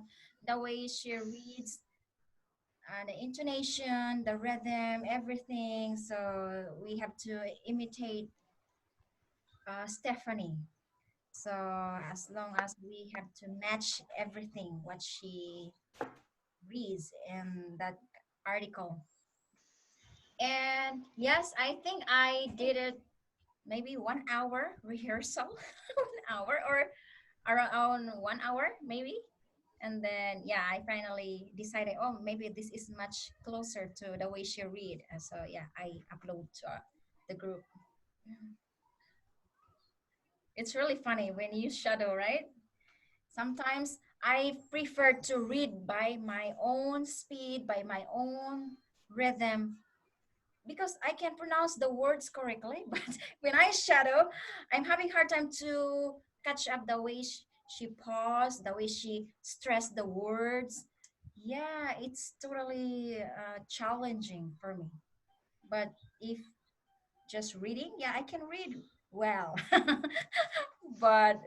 the way she reads, the intonation, the rhythm, everything. So we have to imitate Stephanie. So as long as we have to match everything what she reads in that article. And yes, I think I did it maybe 1 hour rehearsal, 1 hour or around 1 hour maybe. And then yeah, I finally decided, oh, maybe this is much closer to the way she read. And so yeah, I upload to the group. It's really funny when you shadow, right? Sometimes I prefer to read by my own speed, by my own rhythm, because I can pronounce the words correctly. But when I shadow, I'm having hard time to catch up the way she paused, the way she stressed the words. Yeah, it's totally challenging for me. But if just reading, yeah, I can read well. But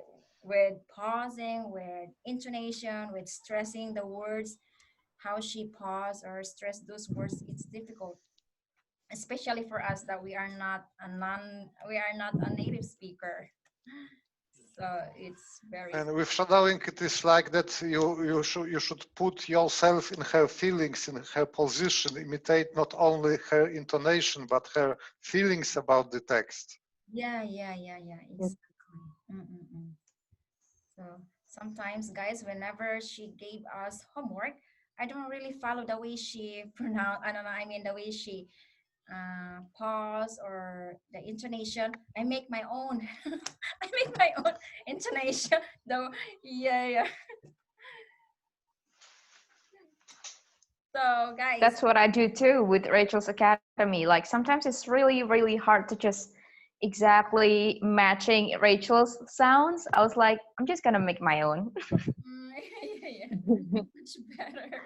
with pausing, with intonation, with stressing the words, how she pause or stress those words, it's difficult, especially for us that we are not a native speaker. So it's very And with shadowing, it is like that you should put yourself in her feelings, in her position, imitate not only her intonation but her feelings about the text. yeah, exactly. Mm-mm-mm. So sometimes, guys, whenever she gave us homework, I don't really follow the way she pronounce. I don't know. I mean, the way she pause or the intonation. I make my own. I make my own intonation. Though, yeah. So, guys, That's what I do too with Rachel's Academy. Like sometimes it's really, really hard to just exactly matching Rachel's sounds. I was like, I'm just gonna make my own. yeah, much better, right?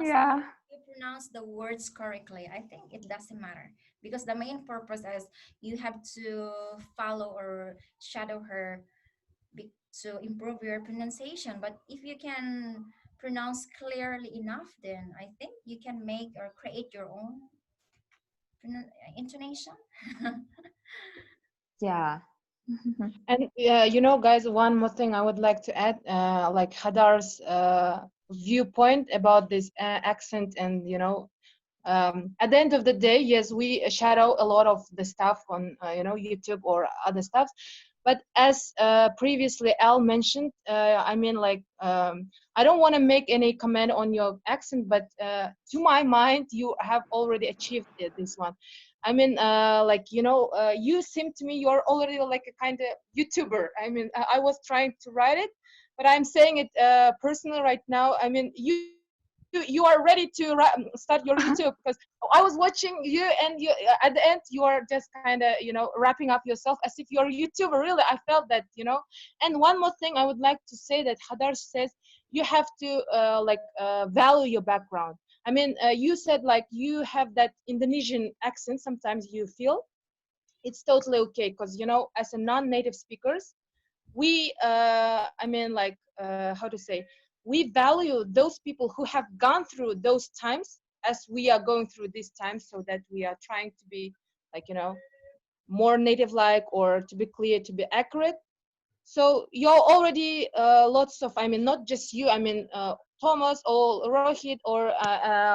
As long Yeah. as you pronounce the words correctly, I think it doesn't matter, because the main purpose is you have to follow or shadow her to improve your pronunciation. But if you can pronounce clearly enough, then I think you can make or create your own intonation. Yeah. And you know, guys, one more thing I would like to add, like Hadar's viewpoint about this accent, and at the end of the day, yes, we shadow a lot of the stuff on YouTube or other stuff. But as previously Al mentioned, I mean, like, I don't want to make any comment on your accent, but to my mind, you have already achieved this one. I mean, like, you seem to me you're already like a kind of YouTuber. I mean, I was trying to write it, but I'm saying it personally right now. I mean, you are ready to start your YouTube, because I was watching you, and you at the end you are just kind of wrapping up yourself as if you're a YouTuber. Really, I felt that. And one more thing I would like to say, that Hadar says you have to value your background. I mean, you said like you have that Indonesian accent. Sometimes you feel it's totally okay, because as a non-native speakers, we I mean, like, how to say, we value those people who have gone through those times as we are going through these times, so that we are trying to be like more native like, or to be clear, to be accurate. So you're already lots of, I mean, not just you, I mean, Thomas or Rohit or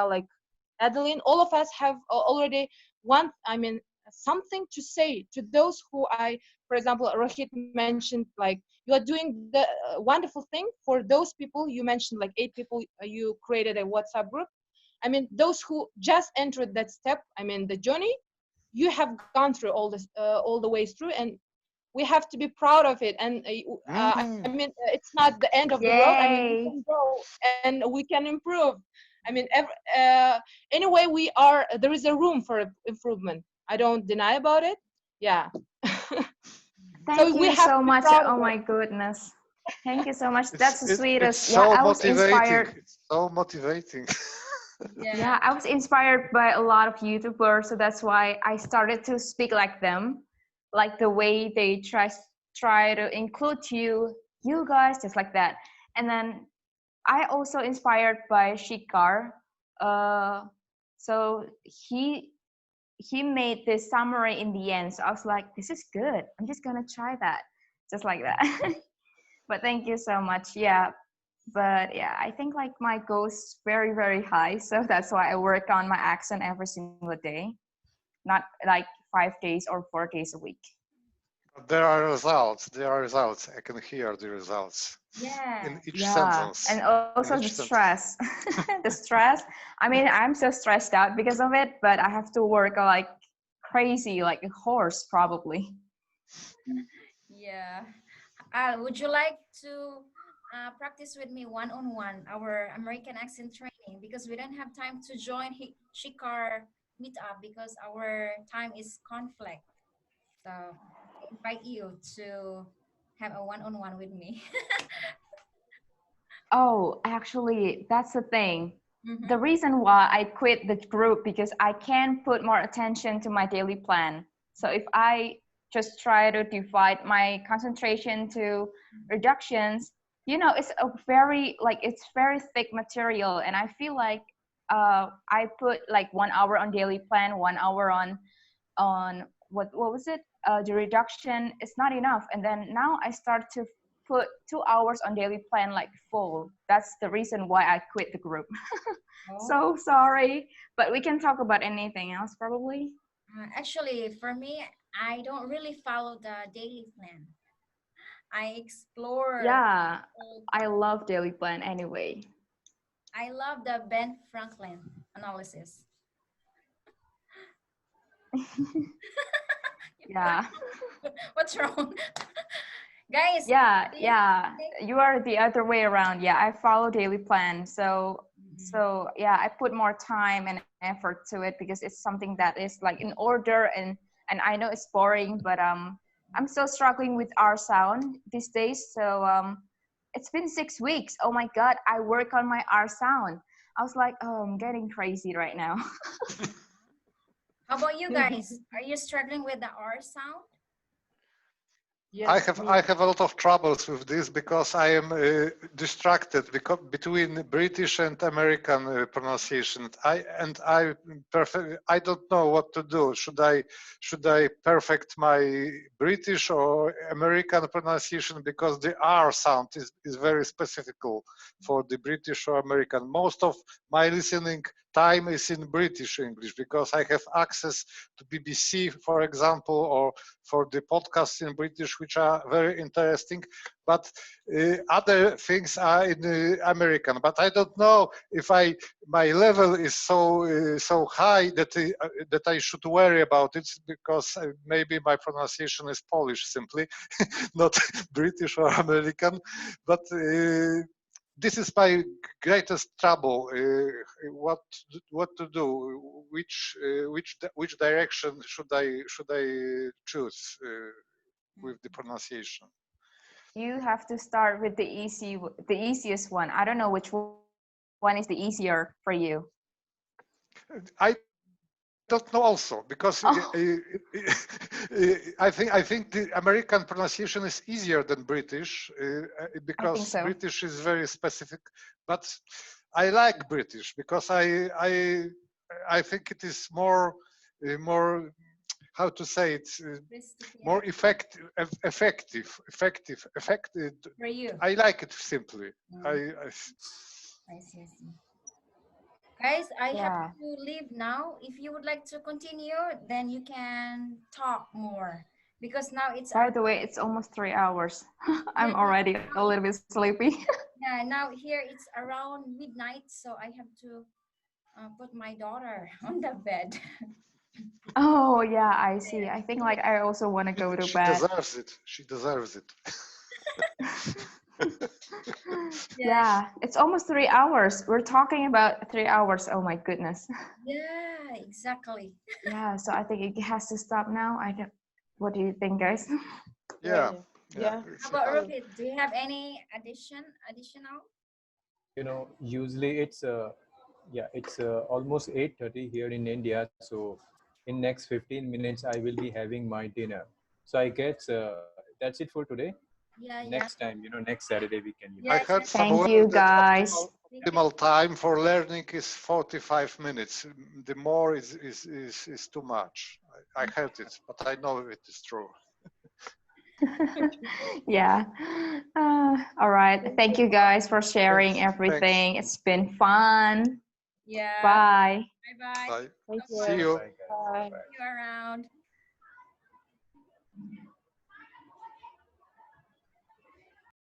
like Adeline, all of us have already I mean, something to say to those who for example, Rohit mentioned, like, you are doing the wonderful thing for those people. You mentioned like 8 people, you created a WhatsApp group. I mean, those who just entered that step, I mean, the journey, you have gone through all this, all the ways through, and we have to be proud of it. And I mean, it's not the end of the road. I mean, we can Yay. go and we can improve. I mean, anyway, there is a room for improvement. I don't deny about it. yeah. Thank we you have to so be much. proud of Oh my it. goodness. Thank you so much. That's the It's sweetest. Yeah, so I was motivating. inspired. It's so motivating. Yeah. Yeah, I was inspired by a lot of YouTubers, so that's why I started to speak like them, like the way they try to include you guys, just like that. And then I also inspired by Shikar. Uh, so he made this summary in the end. So I was like, this is good. I'm just gonna try that, just like that. But thank you so much. Yeah, but yeah, I think like my goal is very, very high. So that's why I work on my accent every single day, not like 5 days or 4 days a week. But there are results. There are results. I can hear the results Yeah. in each Yeah, sentence. and also the stress. The stress. I mean, I'm so stressed out because of it, but I have to work like crazy, like a horse probably. Yeah. Would you like to practice with me one-on-one our American accent training? Because we don't have time to join Shikar meetup because our time is conflict. So I invite you to have a one-on-one with me. Oh, actually, that's the thing. The Mm-hmm. reason why I quit the group because I can put more attention to my daily plan. So if I just try to divide my concentration to reductions, it's a very like it's very thick material, and I feel like I put like 1 hour on daily plan, 1 hour on what was it? The reduction is not enough, and then now I start to put 2 hours on daily plan like full. That's the reason why I quit the group. Oh. So sorry, but we can talk about anything else probably. Actually, for me, I don't really follow the daily plan. I explore. Yeah, I love daily plan anyway. I love the Ben Franklin analysis. Yeah. What's wrong? Guys, Yeah, you are the other way around. Yeah, I follow daily plan. So yeah, I put more time and effort to it because it's something that is like in order, and I know it's boring, but I'm still struggling with R sound these days. So it's been 6 weeks. Oh my god, I work on my R sound. I was like, oh, I'm getting crazy right now. how about you guys? Are you struggling with the R sound? Yes, I have a lot of troubles with this because I am distracted because between British and American pronunciation. I don't know what to do. Should I perfect my British or American pronunciation because the R sound is very specific for the British or American. Most of my listening time is in British English because I have access to BBC, for example, or for the podcasts in British, which are very interesting. But other things are in American. But I don't know if my level is so high that I should worry about it because maybe my pronunciation is Polish simply, not British or American. But this is my greatest trouble. What to do? Which direction should I choose with the pronunciation? You have to start with the easiest one. I don't know which one is the easier for you. I don't know also because Oh, I think the American pronunciation is easier than British I think because so. British is very specific. But I like British because I think it is more how to say it Crystal clear more effective. for you. I like it simply. Mm, I I see, I see. Guys, I have Yeah. to leave now. If you would like to continue, then you can talk more because now it's By our the way, it's almost 3 hours. yeah, I'm already a little bit sleepy. yeah. Now here it's around midnight, so I have to put my daughter on the bed. Oh, yeah, I see. Yeah, I think like I also want to go to she bed. deserves it. She deserves it. yeah, Yeah, it's almost 3 hours. We're talking about 3 hours. Oh my goodness. yeah, exactly. Yeah, so I think it has to stop now. What do you think, guys? Yeah. Yeah. It's How about a- Rupit? Do you have any additional? You know, usually it's yeah, it's almost 8:30 here in India. So in next 15 minutes, I will be having my dinner. So I guess that's it for today. Yeah, Next yeah. time, you know, next Saturday we can, I Yes, heard yes. Thank somewhere you, that guys. optimal time for learning is 45 minutes. The more is too much. I heard it, but I know it is true. Yeah. All right. Thank you guys for sharing Thanks. everything. It's been fun. Yeah. Bye. Bye bye. Bye. Thank Have you. fun. See you. bye guys. Bye. Bye. See you around.